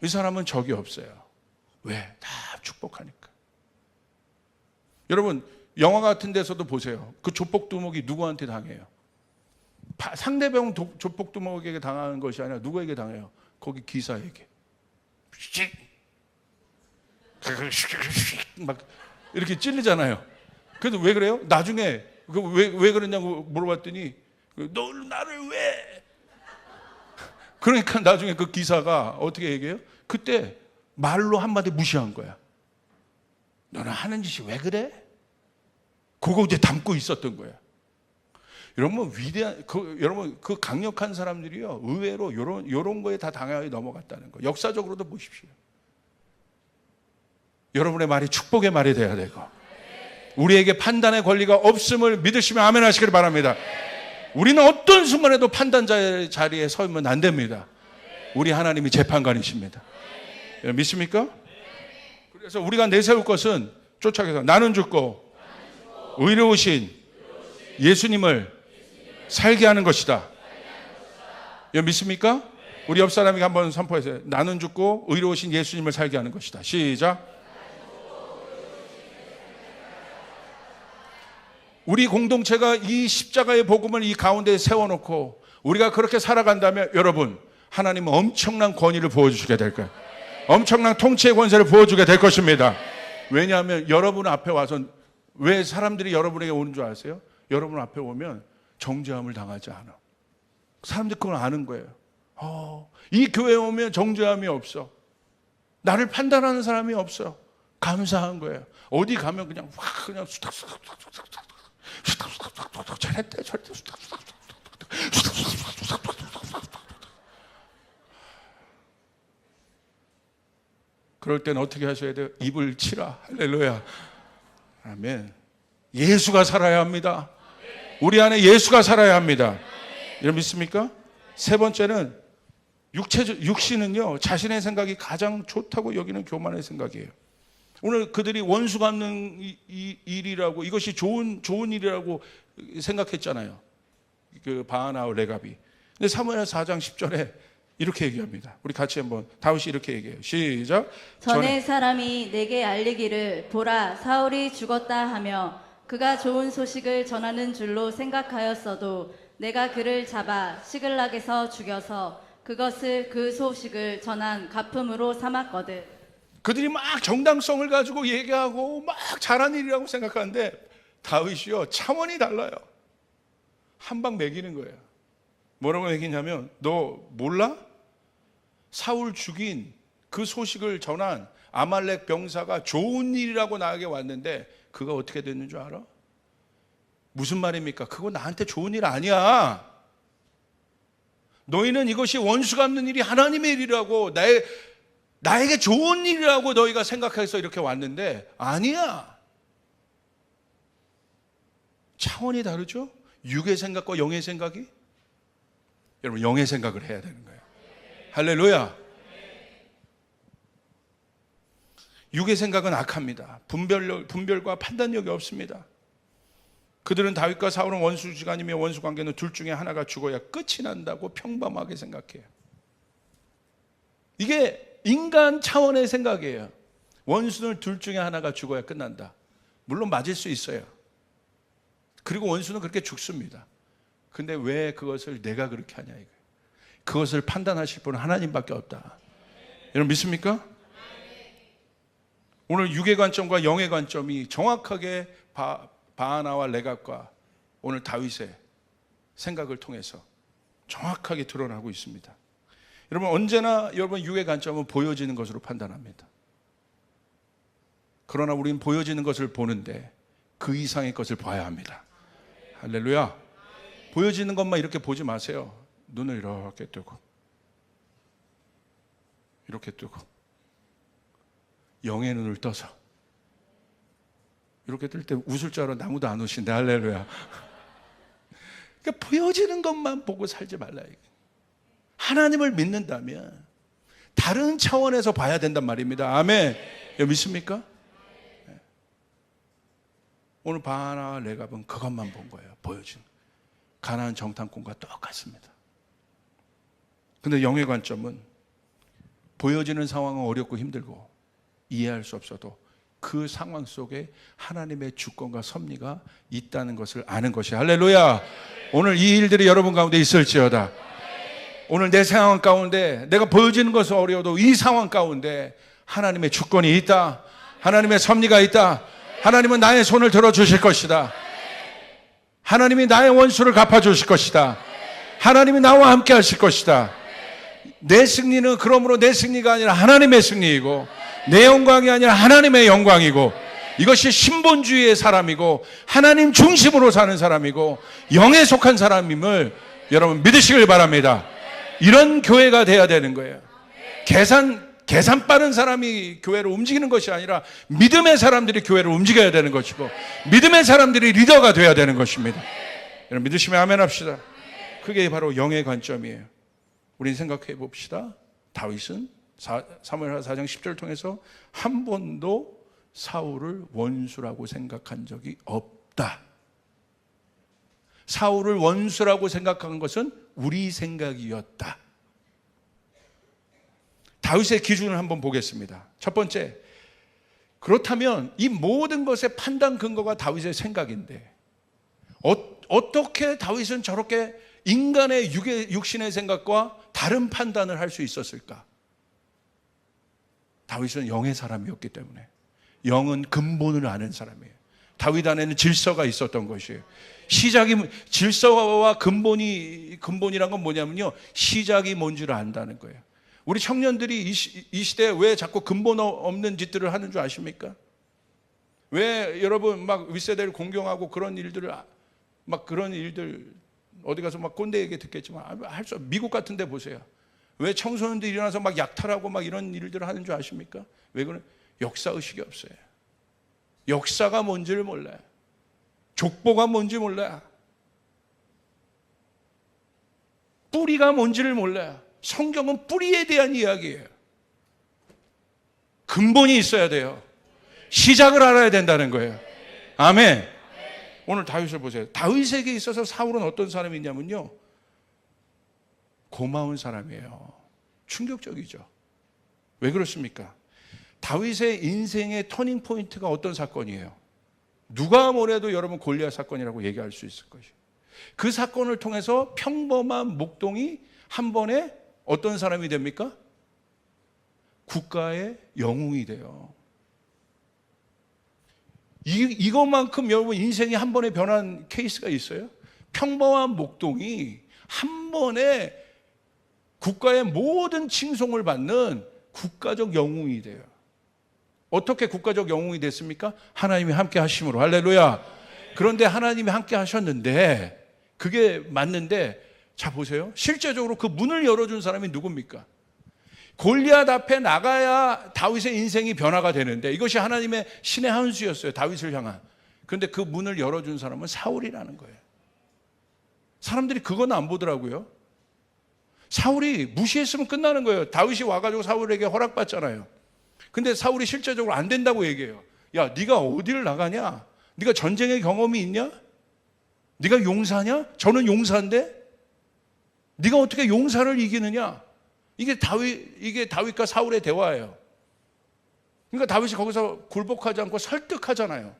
이 사람은 적이 없어요. 왜? 다 축복하니까. 여러분 영화 같은 데서도 보세요. 그 조폭두목이 누구한테 당해요? 상대방 조폭두목에게 당하는 것이 아니라 누구에게 당해요? 거기 기사에게. 막 이렇게 찔리잖아요. 그래도 왜 그래요? 나중에 왜 그러냐고 물어봤더니 너 나를 왜? 그러니까 나중에 그 기사가 어떻게 얘기해요? 그때 말로 한마디 무시한 거야. 너는 하는 짓이 왜 그래? 그거 이제 담고 있었던 거야. 여러분 여러분 그 강력한 사람들이요 의외로 요런 거에 다 당하게 넘어갔다는 거. 역사적으로도 보십시오. 여러분의 말이 축복의 말이 돼야 되고 우리에게 판단의 권리가 없음을 믿으시면 아멘 하시길 바랍니다. 우리는 어떤 순간에도 판단자의 자리에 서면 안 됩니다. 우리 하나님이 재판관이십니다. 믿습니까? 그래서 우리가 내세울 것은 쫓아가서 나는 죽고 의로우신 예수님을 살게 하는 것이다. 믿습니까? 우리 옆 사람에게 한번 선포해서요. 나는 죽고 의로우신 예수님을 살게 하는 것이다. 시작. 우리 공동체가 이 십자가의 복음을 이 가운데에 세워놓고 우리가 그렇게 살아간다면 여러분 하나님은 엄청난 권위를 부어주시게 될 거예요. 엄청난 통치의 권세를 부어주게 될 것입니다. 왜냐하면 여러분 앞에 와서 왜 사람들이 여러분에게 오는 줄 아세요? 여러분 앞에 오면 정죄함을 당하지 않아. 사람들이 그걸 아는 거예요. 이 교회에 오면 정죄함이 없어. 나를 판단하는 사람이 없어. 감사한 거예요. 어디 가면 그냥 확 그냥 수탁수탁 잘했대 잘했대 수탁수탁 그럴 땐 어떻게 하셔야 돼요? 입을 치라. 할렐루야. 아멘. 예수가 살아야 합니다. 우리 안에 예수가 살아야 합니다. 여러분 믿습니까? 세 번째는 육신은요 자신의 생각이 가장 좋다고 여기는 교만의 생각이에요. 오늘 그들이 원수 갚는 일이라고, 이것이 좋은 일이라고 생각했잖아요. 그 바하나와 레갑이. 근데 사무엘하 4장 10절에 이렇게 얘기합니다. 우리 같이 한번 다윗이 이렇게 얘기해요. 시작. 전에 사람이 내게 알리기를 보라 사울이 죽었다 하며 그가 좋은 소식을 전하는 줄로 생각하였어도 내가 그를 잡아 시글락에서 죽여서 그 소식을 전한 가품으로 삼았거든. 그들이 막 정당성을 가지고 얘기하고 막 잘한 일이라고 생각하는데 다윗이요 차원이 달라요. 한 방 매기는 거예요. 뭐라고 매기냐면 너 몰라? 사울 죽인 그 소식을 전한 아말렉 병사가 좋은 일이라고 나에게 왔는데 그가 어떻게 됐는 줄 알아? 무슨 말입니까? 그거 나한테 좋은 일 아니야. 너희는 이것이 원수 갚는 일이 하나님의 일이라고 나에게 좋은 일이라고 너희가 생각해서 이렇게 왔는데 아니야. 차원이 다르죠? 육의 생각과 영의 생각이? 여러분 영의 생각을 해야 되는 거예요. 할렐루야. 육의 생각은 악합니다. 분별과 판단력이 없습니다. 그들은 다윗과 사울은 원수지간이며 원수관계는 둘 중에 하나가 죽어야 끝이 난다고 평범하게 생각해요. 이게 인간 차원의 생각이에요. 원수는 둘 중에 하나가 죽어야 끝난다. 물론 맞을 수 있어요. 그리고 원수는 그렇게 죽습니다. 근데 왜 그것을 내가 그렇게 하냐 이거예요. 그것을 판단하실 분은 하나님밖에 없다. 여러분 믿습니까? 오늘 육의 관점과 영의 관점이 정확하게 바하나와 레갑과 오늘 다윗의 생각을 통해서 정확하게 드러나고 있습니다. 여러분 언제나 여러분 육의 관점은 보여지는 것으로 판단합니다. 그러나 우리는 보여지는 것을 보는데 그 이상의 것을 봐야 합니다. 할렐루야. 보여지는 것만 이렇게 보지 마세요. 눈을 이렇게 뜨고 이렇게 뜨고 영의 눈을 떠서 이렇게 뜰 때 웃을 줄 알았는데 아무도 안 웃신데 할렐루야. 그러니까 보여지는 것만 보고 살지 말라. 하나님을 믿는다면 다른 차원에서 봐야 된단 말입니다. 아멘. 믿습니까? 오늘 바하나와 레갑은 그것만 본 거예요. 보여진 가나안 정탐꾼과 똑같습니다. 근데 영의 관점은 보여지는 상황은 어렵고 힘들고 이해할 수 없어도 그 상황 속에 하나님의 주권과 섭리가 있다는 것을 아는 것이 할렐루야. 오늘 이 일들이 여러분 가운데 있을지어다. 오늘 내 상황 가운데 내가 보여지는 것은 어려워도 이 상황 가운데 하나님의 주권이 있다. 하나님의 섭리가 있다. 하나님은 나의 손을 들어주실 것이다. 하나님이 나의 원수를 갚아주실 것이다. 하나님이 나와 함께 하실 것이다. 내 승리는 그러므로 내 승리가 아니라 하나님의 승리이고 내 영광이 아니라 하나님의 영광이고 이것이 신본주의의 사람이고 하나님 중심으로 사는 사람이고 영에 속한 사람임을 여러분 믿으시길 바랍니다. 이런 교회가 돼야 되는 거예요. 계산 빠른 사람이 교회를 움직이는 것이 아니라 믿음의 사람들이 교회를 움직여야 되는 것이고 믿음의 사람들이 리더가 돼야 되는 것입니다. 여러분 믿으시면 아멘 합시다. 그게 바로 영의 관점이에요. 우리 생각해 봅시다. 다윗은 사무엘하 4장 10절을 통해서 한 번도 사울을 원수라고 생각한 적이 없다. 사울을 원수라고 생각한 것은 우리 생각이었다. 다윗의 기준을 한번 보겠습니다. 첫 번째, 그렇다면 이 모든 것의 판단 근거가 다윗의 생각인데 어떻게 다윗은 저렇게 인간의 육신의 생각과 다른 판단을 할 수 있었을까? 다윗은 영의 사람이었기 때문에. 영은 근본을 아는 사람이에요. 다윗 안에는 질서가 있었던 것이에요. 질서와 근본이란 건 뭐냐면요, 시작이 뭔지를 안다는 거예요. 우리 청년들이 이 시대에 왜 자꾸 근본 없는 짓들을 하는 줄 아십니까? 왜 여러분 막 윗세대를 공경하고 그런 일들 어디 가서 막 꼰대 얘기 듣겠지만 미국 같은 데 보세요. 왜 청소년들이 일어나서 막 약탈하고 막 이런 일들을 하는 줄 아십니까? 왜 그래? 역사의식이 없어요. 역사가 뭔지를 몰라요. 족보가 뭔지 몰라요. 뿌리가 뭔지를 몰라요. 성경은 뿌리에 대한 이야기예요. 근본이 있어야 돼요. 시작을 알아야 된다는 거예요. 아멘. 오늘 다윗을 보세요. 다윗에게 있어서 사울은 어떤 사람이냐면요, 고마운 사람이에요. 충격적이죠. 왜 그렇습니까? 다윗의 인생의 터닝 포인트가 어떤 사건이에요? 누가 뭐래도 여러분 골리앗 사건이라고 얘기할 수 있을 것이에요. 그 사건을 통해서 평범한 목동이 한 번에 어떤 사람이 됩니까? 국가의 영웅이 돼요. 이것만큼 여러분 인생이 한 번에 변한 케이스가 있어요? 평범한 목동이 한 번에 국가의 모든 칭송을 받는 국가적 영웅이 돼요. 어떻게 국가적 영웅이 됐습니까? 하나님이 함께 하심으로. 할렐루야. 그런데 하나님이 함께 하셨는데, 그게 맞는데, 자 보세요. 실제적으로 그 문을 열어준 사람이 누굽니까? 골리앗 앞에 나가야 다윗의 인생이 변화가 되는데, 이것이 하나님의 신의 한 수였어요, 다윗을 향한. 그런데 그 문을 열어준 사람은 사울이라는 거예요. 사람들이 그건 안 보더라고요. 사울이 무시했으면 끝나는 거예요. 다윗이 와가지고 사울에게 허락받잖아요. 근데 사울이 실제적으로 안 된다고 얘기해요. 야, 네가 어디를 나가냐? 네가 전쟁의 경험이 있냐? 네가 용사냐? 저는 용사인데 네가 어떻게 용사를 이기느냐? 이게 다윗과 사울의 대화예요. 그러니까 다윗이 거기서 굴복하지 않고 설득하잖아요.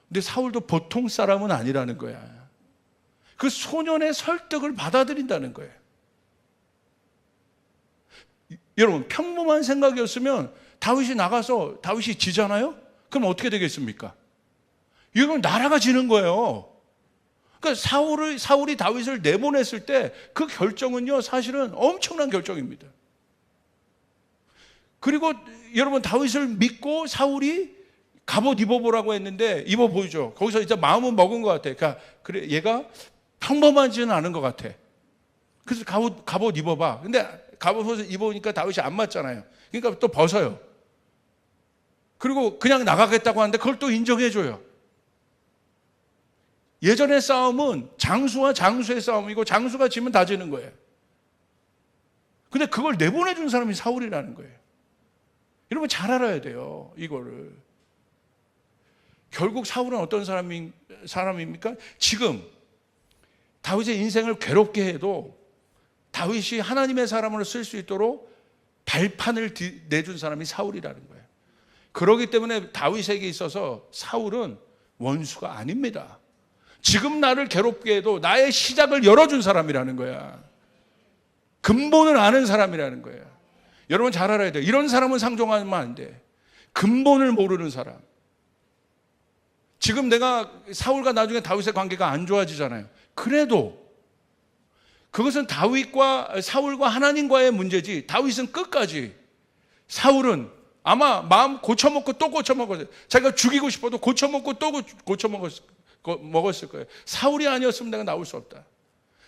근데 사울도 보통 사람은 아니라는 거야. 그 소년의 설득을 받아들인다는 거예요. 여러분, 평범한 생각이었으면 다윗이 나가서 다윗이 지잖아요? 그럼 어떻게 되겠습니까? 이건 나라가 지는 거예요. 그러니까 사울이 다윗을 내보냈을 때 그 결정은요, 사실은 엄청난 결정입니다. 그리고 여러분, 다윗을 믿고 사울이 갑옷 입어보라고 했는데 입어보이죠. 거기서 이제 마음은 먹은 것 같아. 그러니까 그래, 얘가 평범하지는 않은 것 같아. 그래서 갑옷 입어봐. 근데 갑옷을 입으니까 다윗이 안 맞잖아요. 그러니까 또 벗어요. 그리고 그냥 나가겠다고 하는데 그걸 또 인정해줘요. 예전의 싸움은 장수와 장수의 싸움이고 장수가 지면 다 지는 거예요. 근데 그걸 내보내준 사람이 사울이라는 거예요. 여러분 잘 알아야 돼요, 이거를. 결국 사울은 어떤 사람입니까? 지금 다윗의 인생을 괴롭게 해도 다윗이 하나님의 사람으로 쓸 수 있도록 발판을 내준 사람이 사울이라는 거예요. 그렇기 때문에 다윗에게 있어서 사울은 원수가 아닙니다. 지금 나를 괴롭게 해도 나의 시작을 열어준 사람이라는 거야. 근본을 아는 사람이라는 거야. 여러분 잘 알아야 돼요. 이런 사람은 상종하면 안 돼. 근본을 모르는 사람. 지금 내가 사울과 나중에 다윗의 관계가 안 좋아지잖아요. 그래도 그것은 다윗과 사울과 하나님과의 문제지, 다윗은 끝까지, 사울은 아마 마음 고쳐먹고 또 고쳐먹었어요. 자기가 죽이고 싶어도 고쳐먹고 또 고쳐먹었을 거예요. 사울이 아니었으면 내가 나올 수 없다.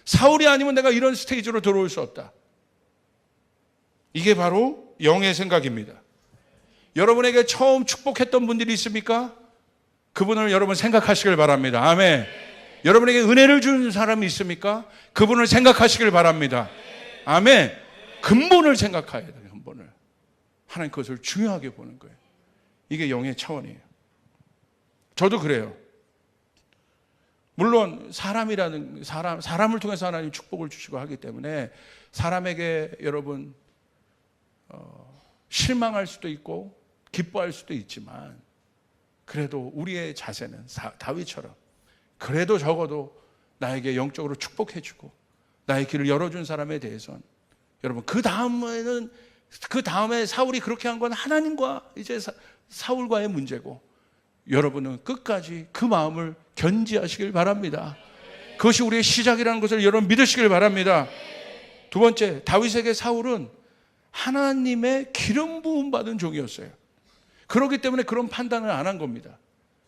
사울이 아니면 내가 이런 스테이지로 들어올 수 없다. 이게 바로 영의 생각입니다. 여러분에게 처음 축복했던 분들이 있습니까? 그분을 여러분 생각하시길 바랍니다. 아멘. 여러분에게 은혜를 준 사람이 있습니까? 그분을 생각하시길 바랍니다. 아멘. 근본을 생각해야 돼요. 근본을. 하나님 그것을 중요하게 보는 거예요. 이게 영의 차원이에요. 저도 그래요. 물론 사람을 통해서 하나님 축복을 주시고 하기 때문에 사람에게 여러분 실망할 수도 있고 기뻐할 수도 있지만, 그래도 우리의 자세는 다윗처럼 그래도 적어도 나에게 영적으로 축복해주고 나의 길을 열어준 사람에 대해서는 여러분 그 다음에는 그 다음에 사울이 그렇게 한 건 하나님과 이제 사울과의 문제고, 여러분은 끝까지 그 마음을 견지하시길 바랍니다. 그것이 우리의 시작이라는 것을 여러분 믿으시길 바랍니다. 두 번째, 다윗에게 사울은 하나님의 기름 부음 받은 종이었어요. 그렇기 때문에 그런 판단을 안 한 겁니다.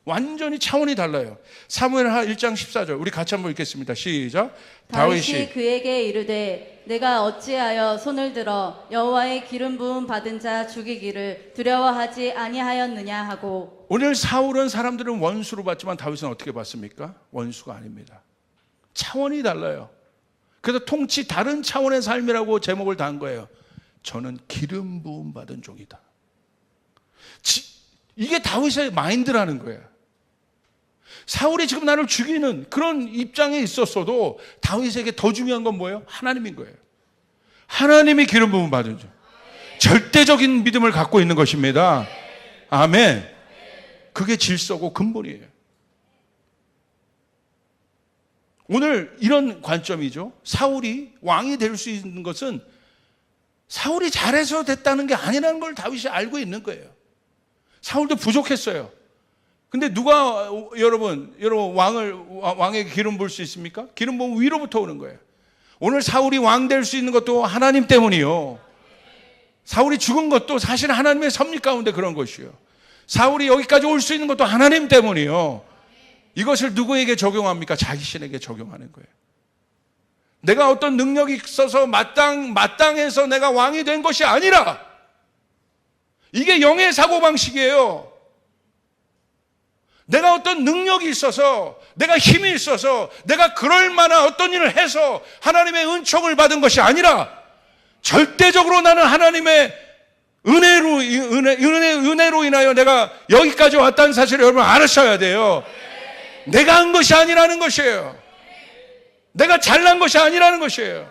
완전히 차원이 달라요. 사무엘하 1장 14절 우리 같이 한번 읽겠습니다. 시작. 다윗이 그에게 이르되 내가 어찌하여 손을 들어 여호와의 기름 부음 받은 자 죽이기를 두려워하지 아니하였느냐 하고. 오늘 사울은 사람들은 원수로 봤지만 다윗은 어떻게 봤습니까? 원수가 아닙니다. 차원이 달라요. 그래서 통치 다른 차원의 삶이라고 제목을 단 거예요. 저는 기름 부음 받은 종이다. 이게 다윗의 마인드라는 거예요. 사울이 지금 나를 죽이는 그런 입장에 있었어도 다윗에게 더 중요한 건 뭐예요? 하나님인 거예요. 하나님이 기름 부음 받은 종. 절대적인 믿음을 갖고 있는 것입니다. 아멘. 그게 질서고 근본이에요. 오늘 이런 관점이죠. 사울이 왕이 될 수 있는 것은 사울이 잘해서 됐다는 게 아니라는 걸 다윗이 알고 있는 거예요. 사울도 부족했어요. 근데 누가 여러분 왕에게 기름 부을 수 있습니까? 기름 부으면 위로부터 오는 거예요. 오늘 사울이 왕 될 수 있는 것도 하나님 때문이요. 사울이 죽은 것도 사실 하나님의 섭리 가운데 그런 것이요. 사울이 여기까지 올 수 있는 것도 하나님 때문이요. 이것을 누구에게 적용합니까? 자기 신에게 적용하는 거예요. 내가 어떤 능력이 있어서 마땅해서 내가 왕이 된 것이 아니라, 이게 영의 사고방식이에요. 내가 어떤 능력이 있어서, 내가 힘이 있어서, 내가 그럴 만한 어떤 일을 해서 하나님의 은총을 받은 것이 아니라, 절대적으로 나는 하나님의 은혜로 인하여 내가 여기까지 왔다는 사실을 여러분 알으셔야 돼요. 내가 한 것이 아니라는 것이에요. 내가 잘난 것이 아니라는 것이에요.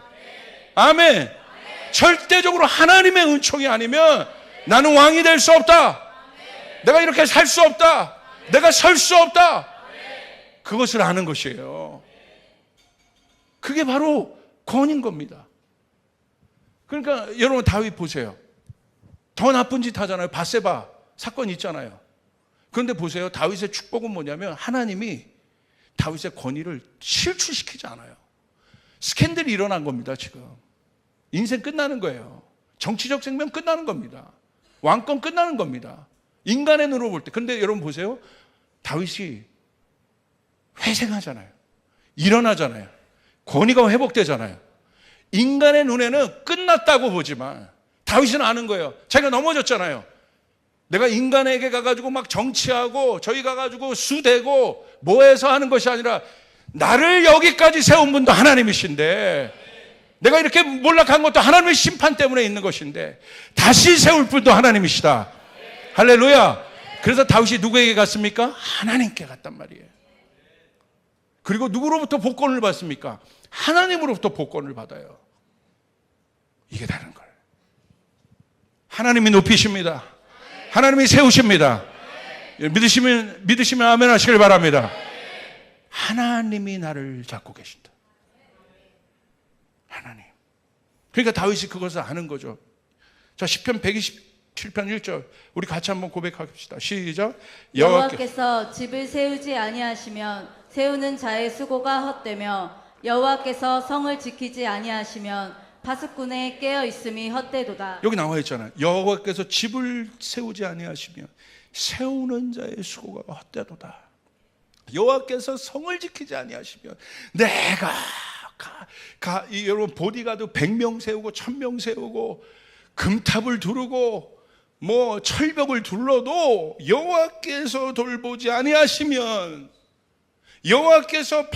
아멘. 절대적으로 하나님의 은총이 아니면 나는 왕이 될 수 없다. 내가 이렇게 살 수 없다. 내가 설 수 없다. 그것을 아는 것이에요. 그게 바로 권인 겁니다. 그러니까 여러분 다윗 보세요. 더 나쁜 짓 하잖아요. 밧세바 사건 있잖아요. 그런데 보세요. 다윗의 축복은 뭐냐면 하나님이 다윗의 권위를 실추시키지 않아요. 스캔들이 일어난 겁니다. 지금 인생 끝나는 거예요. 정치적 생명 끝나는 겁니다. 왕권 끝나는 겁니다. 인간의 눈으로 볼 때. 그런데 여러분 보세요. 다윗이 회생하잖아요. 일어나잖아요. 권위가 회복되잖아요. 인간의 눈에는 끝났다고 보지만 다윗은 아는 거예요. 자기가 넘어졌잖아요. 내가 인간에게 가가지고 막 정치하고 저희 가가지고 수대고 뭐해서 하는 것이 아니라 나를 여기까지 세운 분도 하나님이신데, 내가 이렇게 몰락한 것도 하나님의 심판 때문에 있는 것인데 다시 세울 분도 하나님이시다. 할렐루야. 그래서 다윗이 누구에게 갔습니까? 하나님께 갔단 말이에요. 그리고 누구로부터 복권을 받습니까? 하나님으로부터 복권을 받아요. 이게 다른 거예요. 하나님이 높이십니다. 하나님이 세우십니다. 믿으시면 아멘 하시길 바랍니다. 하나님이 나를 잡고 계신다. 하나님. 그러니까 다윗이 그것을 아는 거죠. 자, 시편 127편 1절 우리 같이 한번 고백합시다. 시작. 여호와께서 집을 세우지 아니하시면 세우는 자의 수고가 헛되며 여호와께서 성을 지키지 아니하시면 파수꾼의 깨어 있음이 헛되도다. 여기 나와 있잖아요. 여호와께서 집을 세우지 아니하시면 세우는 자의 수고가 헛되도다. 여호와께서 성을 지키지 아니하시면 내가 여러분 보디가드 100명 세우고 1000명 세우고 금탑을 두르고 뭐 철벽을 둘러도 여호와께서 돌보지 아니하시면, 여호와께서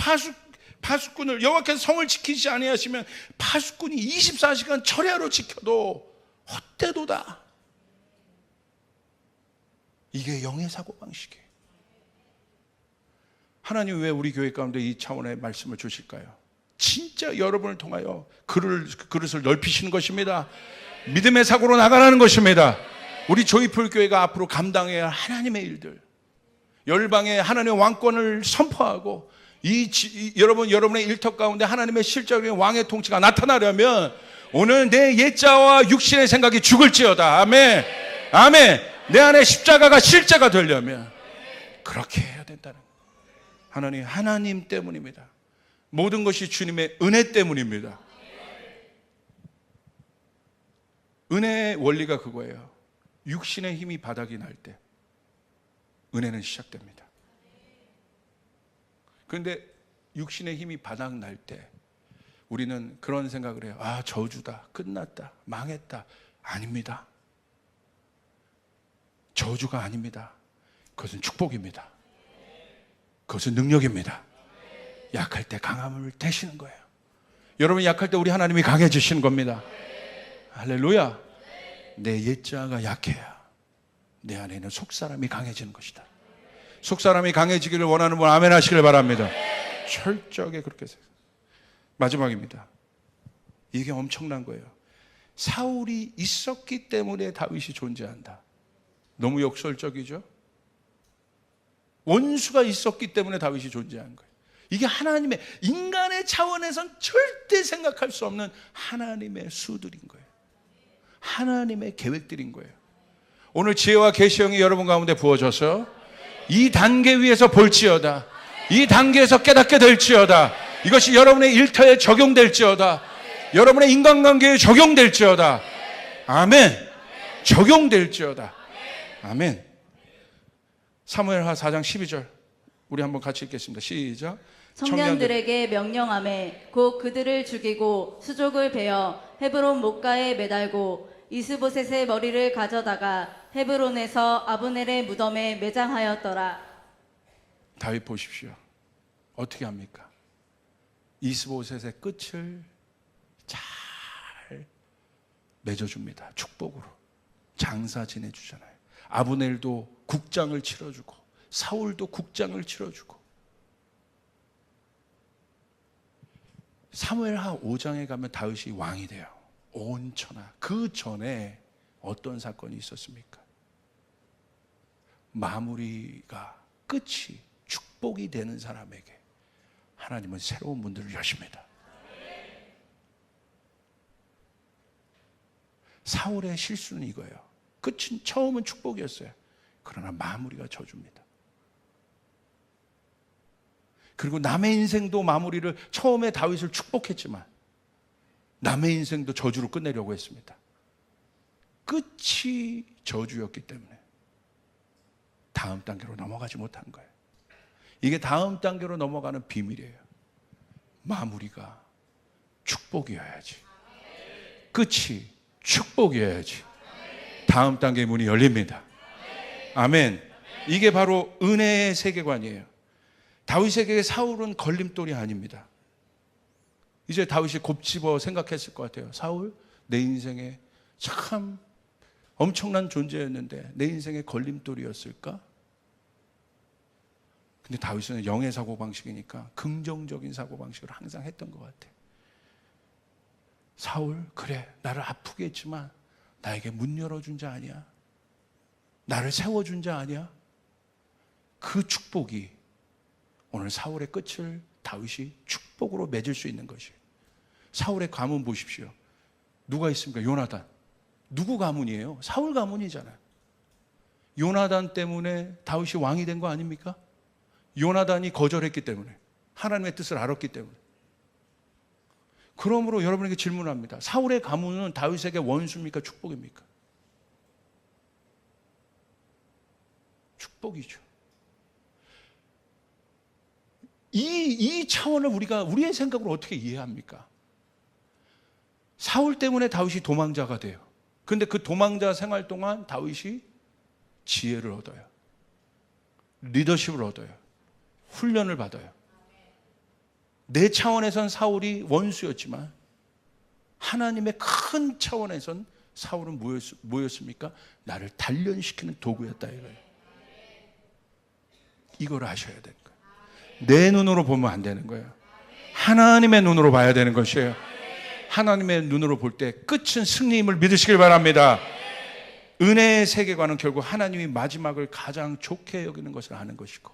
파수꾼을, 여호와께서 성을 지키지 아니하시면 파수꾼이 24시간 철야로 지켜도 헛되도다. 이게 영의 사고방식이에요. 하나님 왜 우리 교회 가운데 이 차원의 말씀을 주실까요? 진짜 여러분을 통하여 그릇을 넓히시는 것입니다. 믿음의 사고로 나가라는 것입니다. 우리 조이풀 교회가 앞으로 감당해야 할 하나님의 일들, 열방에 하나님의 왕권을 선포하고 여러분의 일터 가운데 하나님의 실적인 왕의 통치가 나타나려면 오늘 내 옛자와 육신의 생각이 죽을지어다. 아멘. 아멘. 내 안에 십자가가 실제가 되려면 그렇게 해야 된다는 거예요. 하나님 때문입니다. 모든 것이 주님의 은혜 때문입니다. 은혜의 원리가 그거예요. 육신의 힘이 바닥이 날 때 은혜는 시작됩니다. 그런데 육신의 힘이 바닥 날 때 우리는 그런 생각을 해요. 아, 저주다, 끝났다, 망했다. 아닙니다. 저주가 아닙니다. 그것은 축복입니다. 그것은 능력입니다. 약할 때 강함을 대시는 거예요. 여러분, 약할 때 우리 하나님이 강해지시는 겁니다. 할렐루야. 내 옛자가 약해야 내 안에 있는 속사람이 강해지는 것이다. 속사람이 강해지기를 원하는 분 아멘 하시길 바랍니다. 철저하게 그렇게 생각해요. 마지막입니다. 이게 엄청난 거예요. 사울이 있었기 때문에 다윗이 존재한다. 너무 역설적이죠? 원수가 있었기 때문에 다윗이 존재한 거예요. 이게 하나님의, 인간의 차원에선 절대 생각할 수 없는 하나님의 수들인 거예요. 하나님의 계획들인 거예요. 오늘 지혜와 계시형이 여러분 가운데 부어져서 이 단계 위에서 볼지어다. 이 단계에서 깨닫게 될지어다. 이것이 여러분의 일터에 적용될지어다. 여러분의 인간관계에 적용될지어다. 아멘. 적용될지어다. 아멘. 사무엘하 4장 12절 우리 한번 같이 읽겠습니다. 시작. 청년들에게 명령하매 곧 그들을 죽이고 수족을 베어 헤브론 못가에 매달고 이스보셋의 머리를 가져다가 헤브론에서 아브넬의 무덤에 매장하였더라. 다윗 보십시오. 어떻게 합니까? 이스보셋의 끝을 잘 맺어줍니다. 축복으로 장사 지내주잖아요. 아브넬도 국장을 치러주고 사울도 국장을 치러주고. 사무엘하 5장에 가면 다윗이 왕이 돼요. 온 천하. 그 전에 어떤 사건이 있었습니까? 마무리가, 끝이 축복이 되는 사람에게 하나님은 새로운 문들을 여십니다. 사울의 실수는 이거예요. 끝은, 처음은 축복이었어요. 그러나 마무리가 저주입니다. 그리고 남의 인생도 마무리를, 처음에 다윗을 축복했지만 남의 인생도 저주로 끝내려고 했습니다. 끝이 저주였기 때문에 다음 단계로 넘어가지 못한 거예요. 이게 다음 단계로 넘어가는 비밀이에요. 마무리가 축복이어야지. 끝이 축복이어야지. 다음 단계의 문이 열립니다. 아멘. 이게 바로 은혜의 세계관이에요. 다윗에게 사울은 걸림돌이 아닙니다. 이제 다윗이 곱씹어 생각했을 것 같아요. 사울, 내 인생에 참 엄청난 존재였는데 내 인생의 걸림돌이었을까? 근데 다윗은 영의 사고방식이니까 긍정적인 사고방식을 항상 했던 것 같아요. 사울, 그래, 나를 아프게 했지만 나에게 문 열어준 자 아니야? 나를 세워준 자 아니야? 그 축복이 오늘 사울의 끝을 다윗이 축복으로 맺을 수 있는 것이에요. 사울의 가문 보십시오. 누가 있습니까? 요나단. 누구 가문이에요? 사울 가문이잖아요. 요나단 때문에 다윗이 왕이 된 거 아닙니까? 요나단이 거절했기 때문에, 하나님의 뜻을 알았기 때문에. 그러므로 여러분에게 질문합니다. 사울의 가문은 다윗에게 원수입니까? 축복입니까? 축복이죠. 이 차원을 우리의 생각으로 어떻게 이해합니까? 사울 때문에 다윗이 도망자가 돼요. 근데 그 도망자 생활 동안 다윗이 지혜를 얻어요. 리더십을 얻어요. 훈련을 받아요. 내 차원에선 사울이 원수였지만 하나님의 큰 차원에선 사울은 뭐였습니까? 나를 단련시키는 도구였다 이거예요. 이걸 아셔야 되는 거예요. 내 눈으로 보면 안 되는 거예요. 하나님의 눈으로 봐야 되는 것이에요. 하나님의 눈으로 볼 때 끝은 승리임을 믿으시길 바랍니다. 은혜의 세계관은 결국 하나님이 마지막을 가장 좋게 여기는 것을 아는 것이고,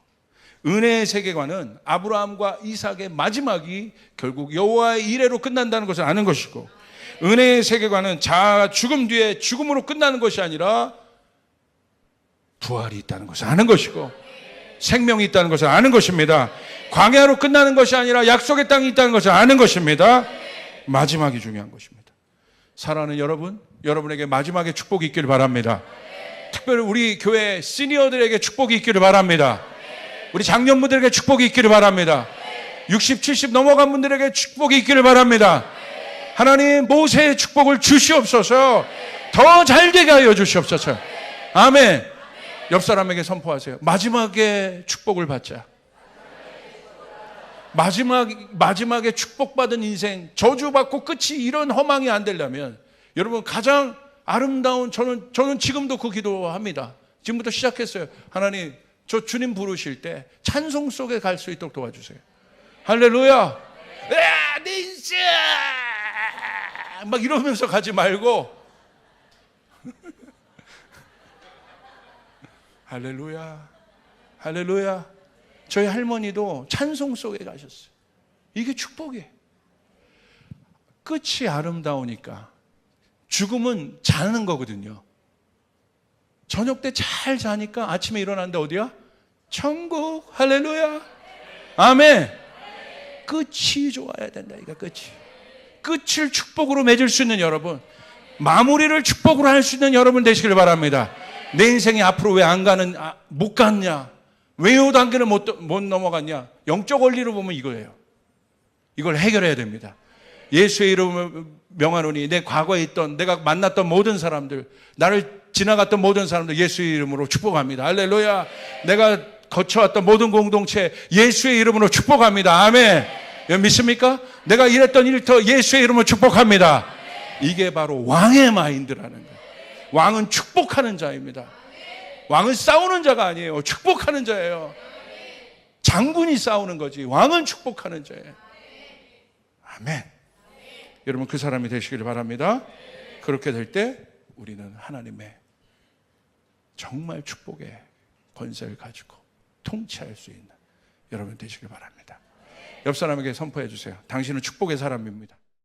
은혜의 세계관은 아브라함과 이삭의 마지막이 결국 여호와의 이레로 끝난다는 것을 아는 것이고, 은혜의 세계관은 죽음 뒤에 죽음으로 끝나는 것이 아니라 부활이 있다는 것을 아는 것이고 생명이 있다는 것을 아는 것입니다. 광야로 끝나는 것이 아니라 약속의 땅이 있다는 것을 아는 것입니다. 마지막이 중요한 것입니다. 사랑하는 여러분, 여러분에게 마지막에 축복이 있기를 바랍니다. 특별히 우리 교회 시니어들에게 축복이 있기를 바랍니다. 우리 장년분들에게 축복이 있기를 바랍니다. 60, 70 넘어간 분들에게 축복이 있기를 바랍니다. 하나님 모세의 축복을 주시옵소서. 더 잘되게 하여 주시옵소서. 아멘. 옆 사람에게 선포하세요. 마지막에 축복을 받자. 마지막에 축복받은 인생, 저주받고 끝이 이런 허망이 안 되려면 여러분 가장 아름다운, 저는 지금도 그 기도합니다. 지금부터 시작했어요. 하나님, 저 주님 부르실 때 찬송 속에 갈 수 있도록 도와주세요. 할렐루야. 내 인생 막 이러면서 가지 말고 할렐루야, 할렐루야. 저희 할머니도 찬송 속에 가셨어요. 이게 축복이에요. 끝이 아름다우니까. 죽음은 자는 거거든요. 저녁 때 잘 자니까 아침에 일어났는데 어디야? 천국. 할렐루야. 아멘. 끝이 좋아야 된다. 이거 끝을 축복으로 맺을 수 있는 여러분, 마무리를 축복으로 할 수 있는 여러분 되시길 바랍니다. 내 인생이 앞으로 왜 못 갔냐? 왜 요 단계를 못 넘어갔냐? 영적 원리로 보면 이거예요. 이걸 해결해야 됩니다. 예수의 이름을 명하노니 내 과거에 있던, 내가 만났던 모든 사람들, 나를 지나갔던 모든 사람들 예수의 이름으로 축복합니다. 할렐루야. 내가 거쳐왔던 모든 공동체 예수의 이름으로 축복합니다. 아멘. 믿습니까? 내가 일했던 일터 예수의 이름으로 축복합니다. 이게 바로 왕의 마인드라는 거예요. 왕은 축복하는 자입니다. 왕은 싸우는 자가 아니에요. 축복하는 자예요. 장군이 싸우는 거지, 왕은 축복하는 자예요. 아멘. 여러분 그 사람이 되시길 바랍니다. 그렇게 될 때 우리는 하나님의 정말 축복의 권세를 가지고 통치할 수 있는 여러분 되시길 바랍니다. 옆 사람에게 선포해 주세요. 당신은 축복의 사람입니다.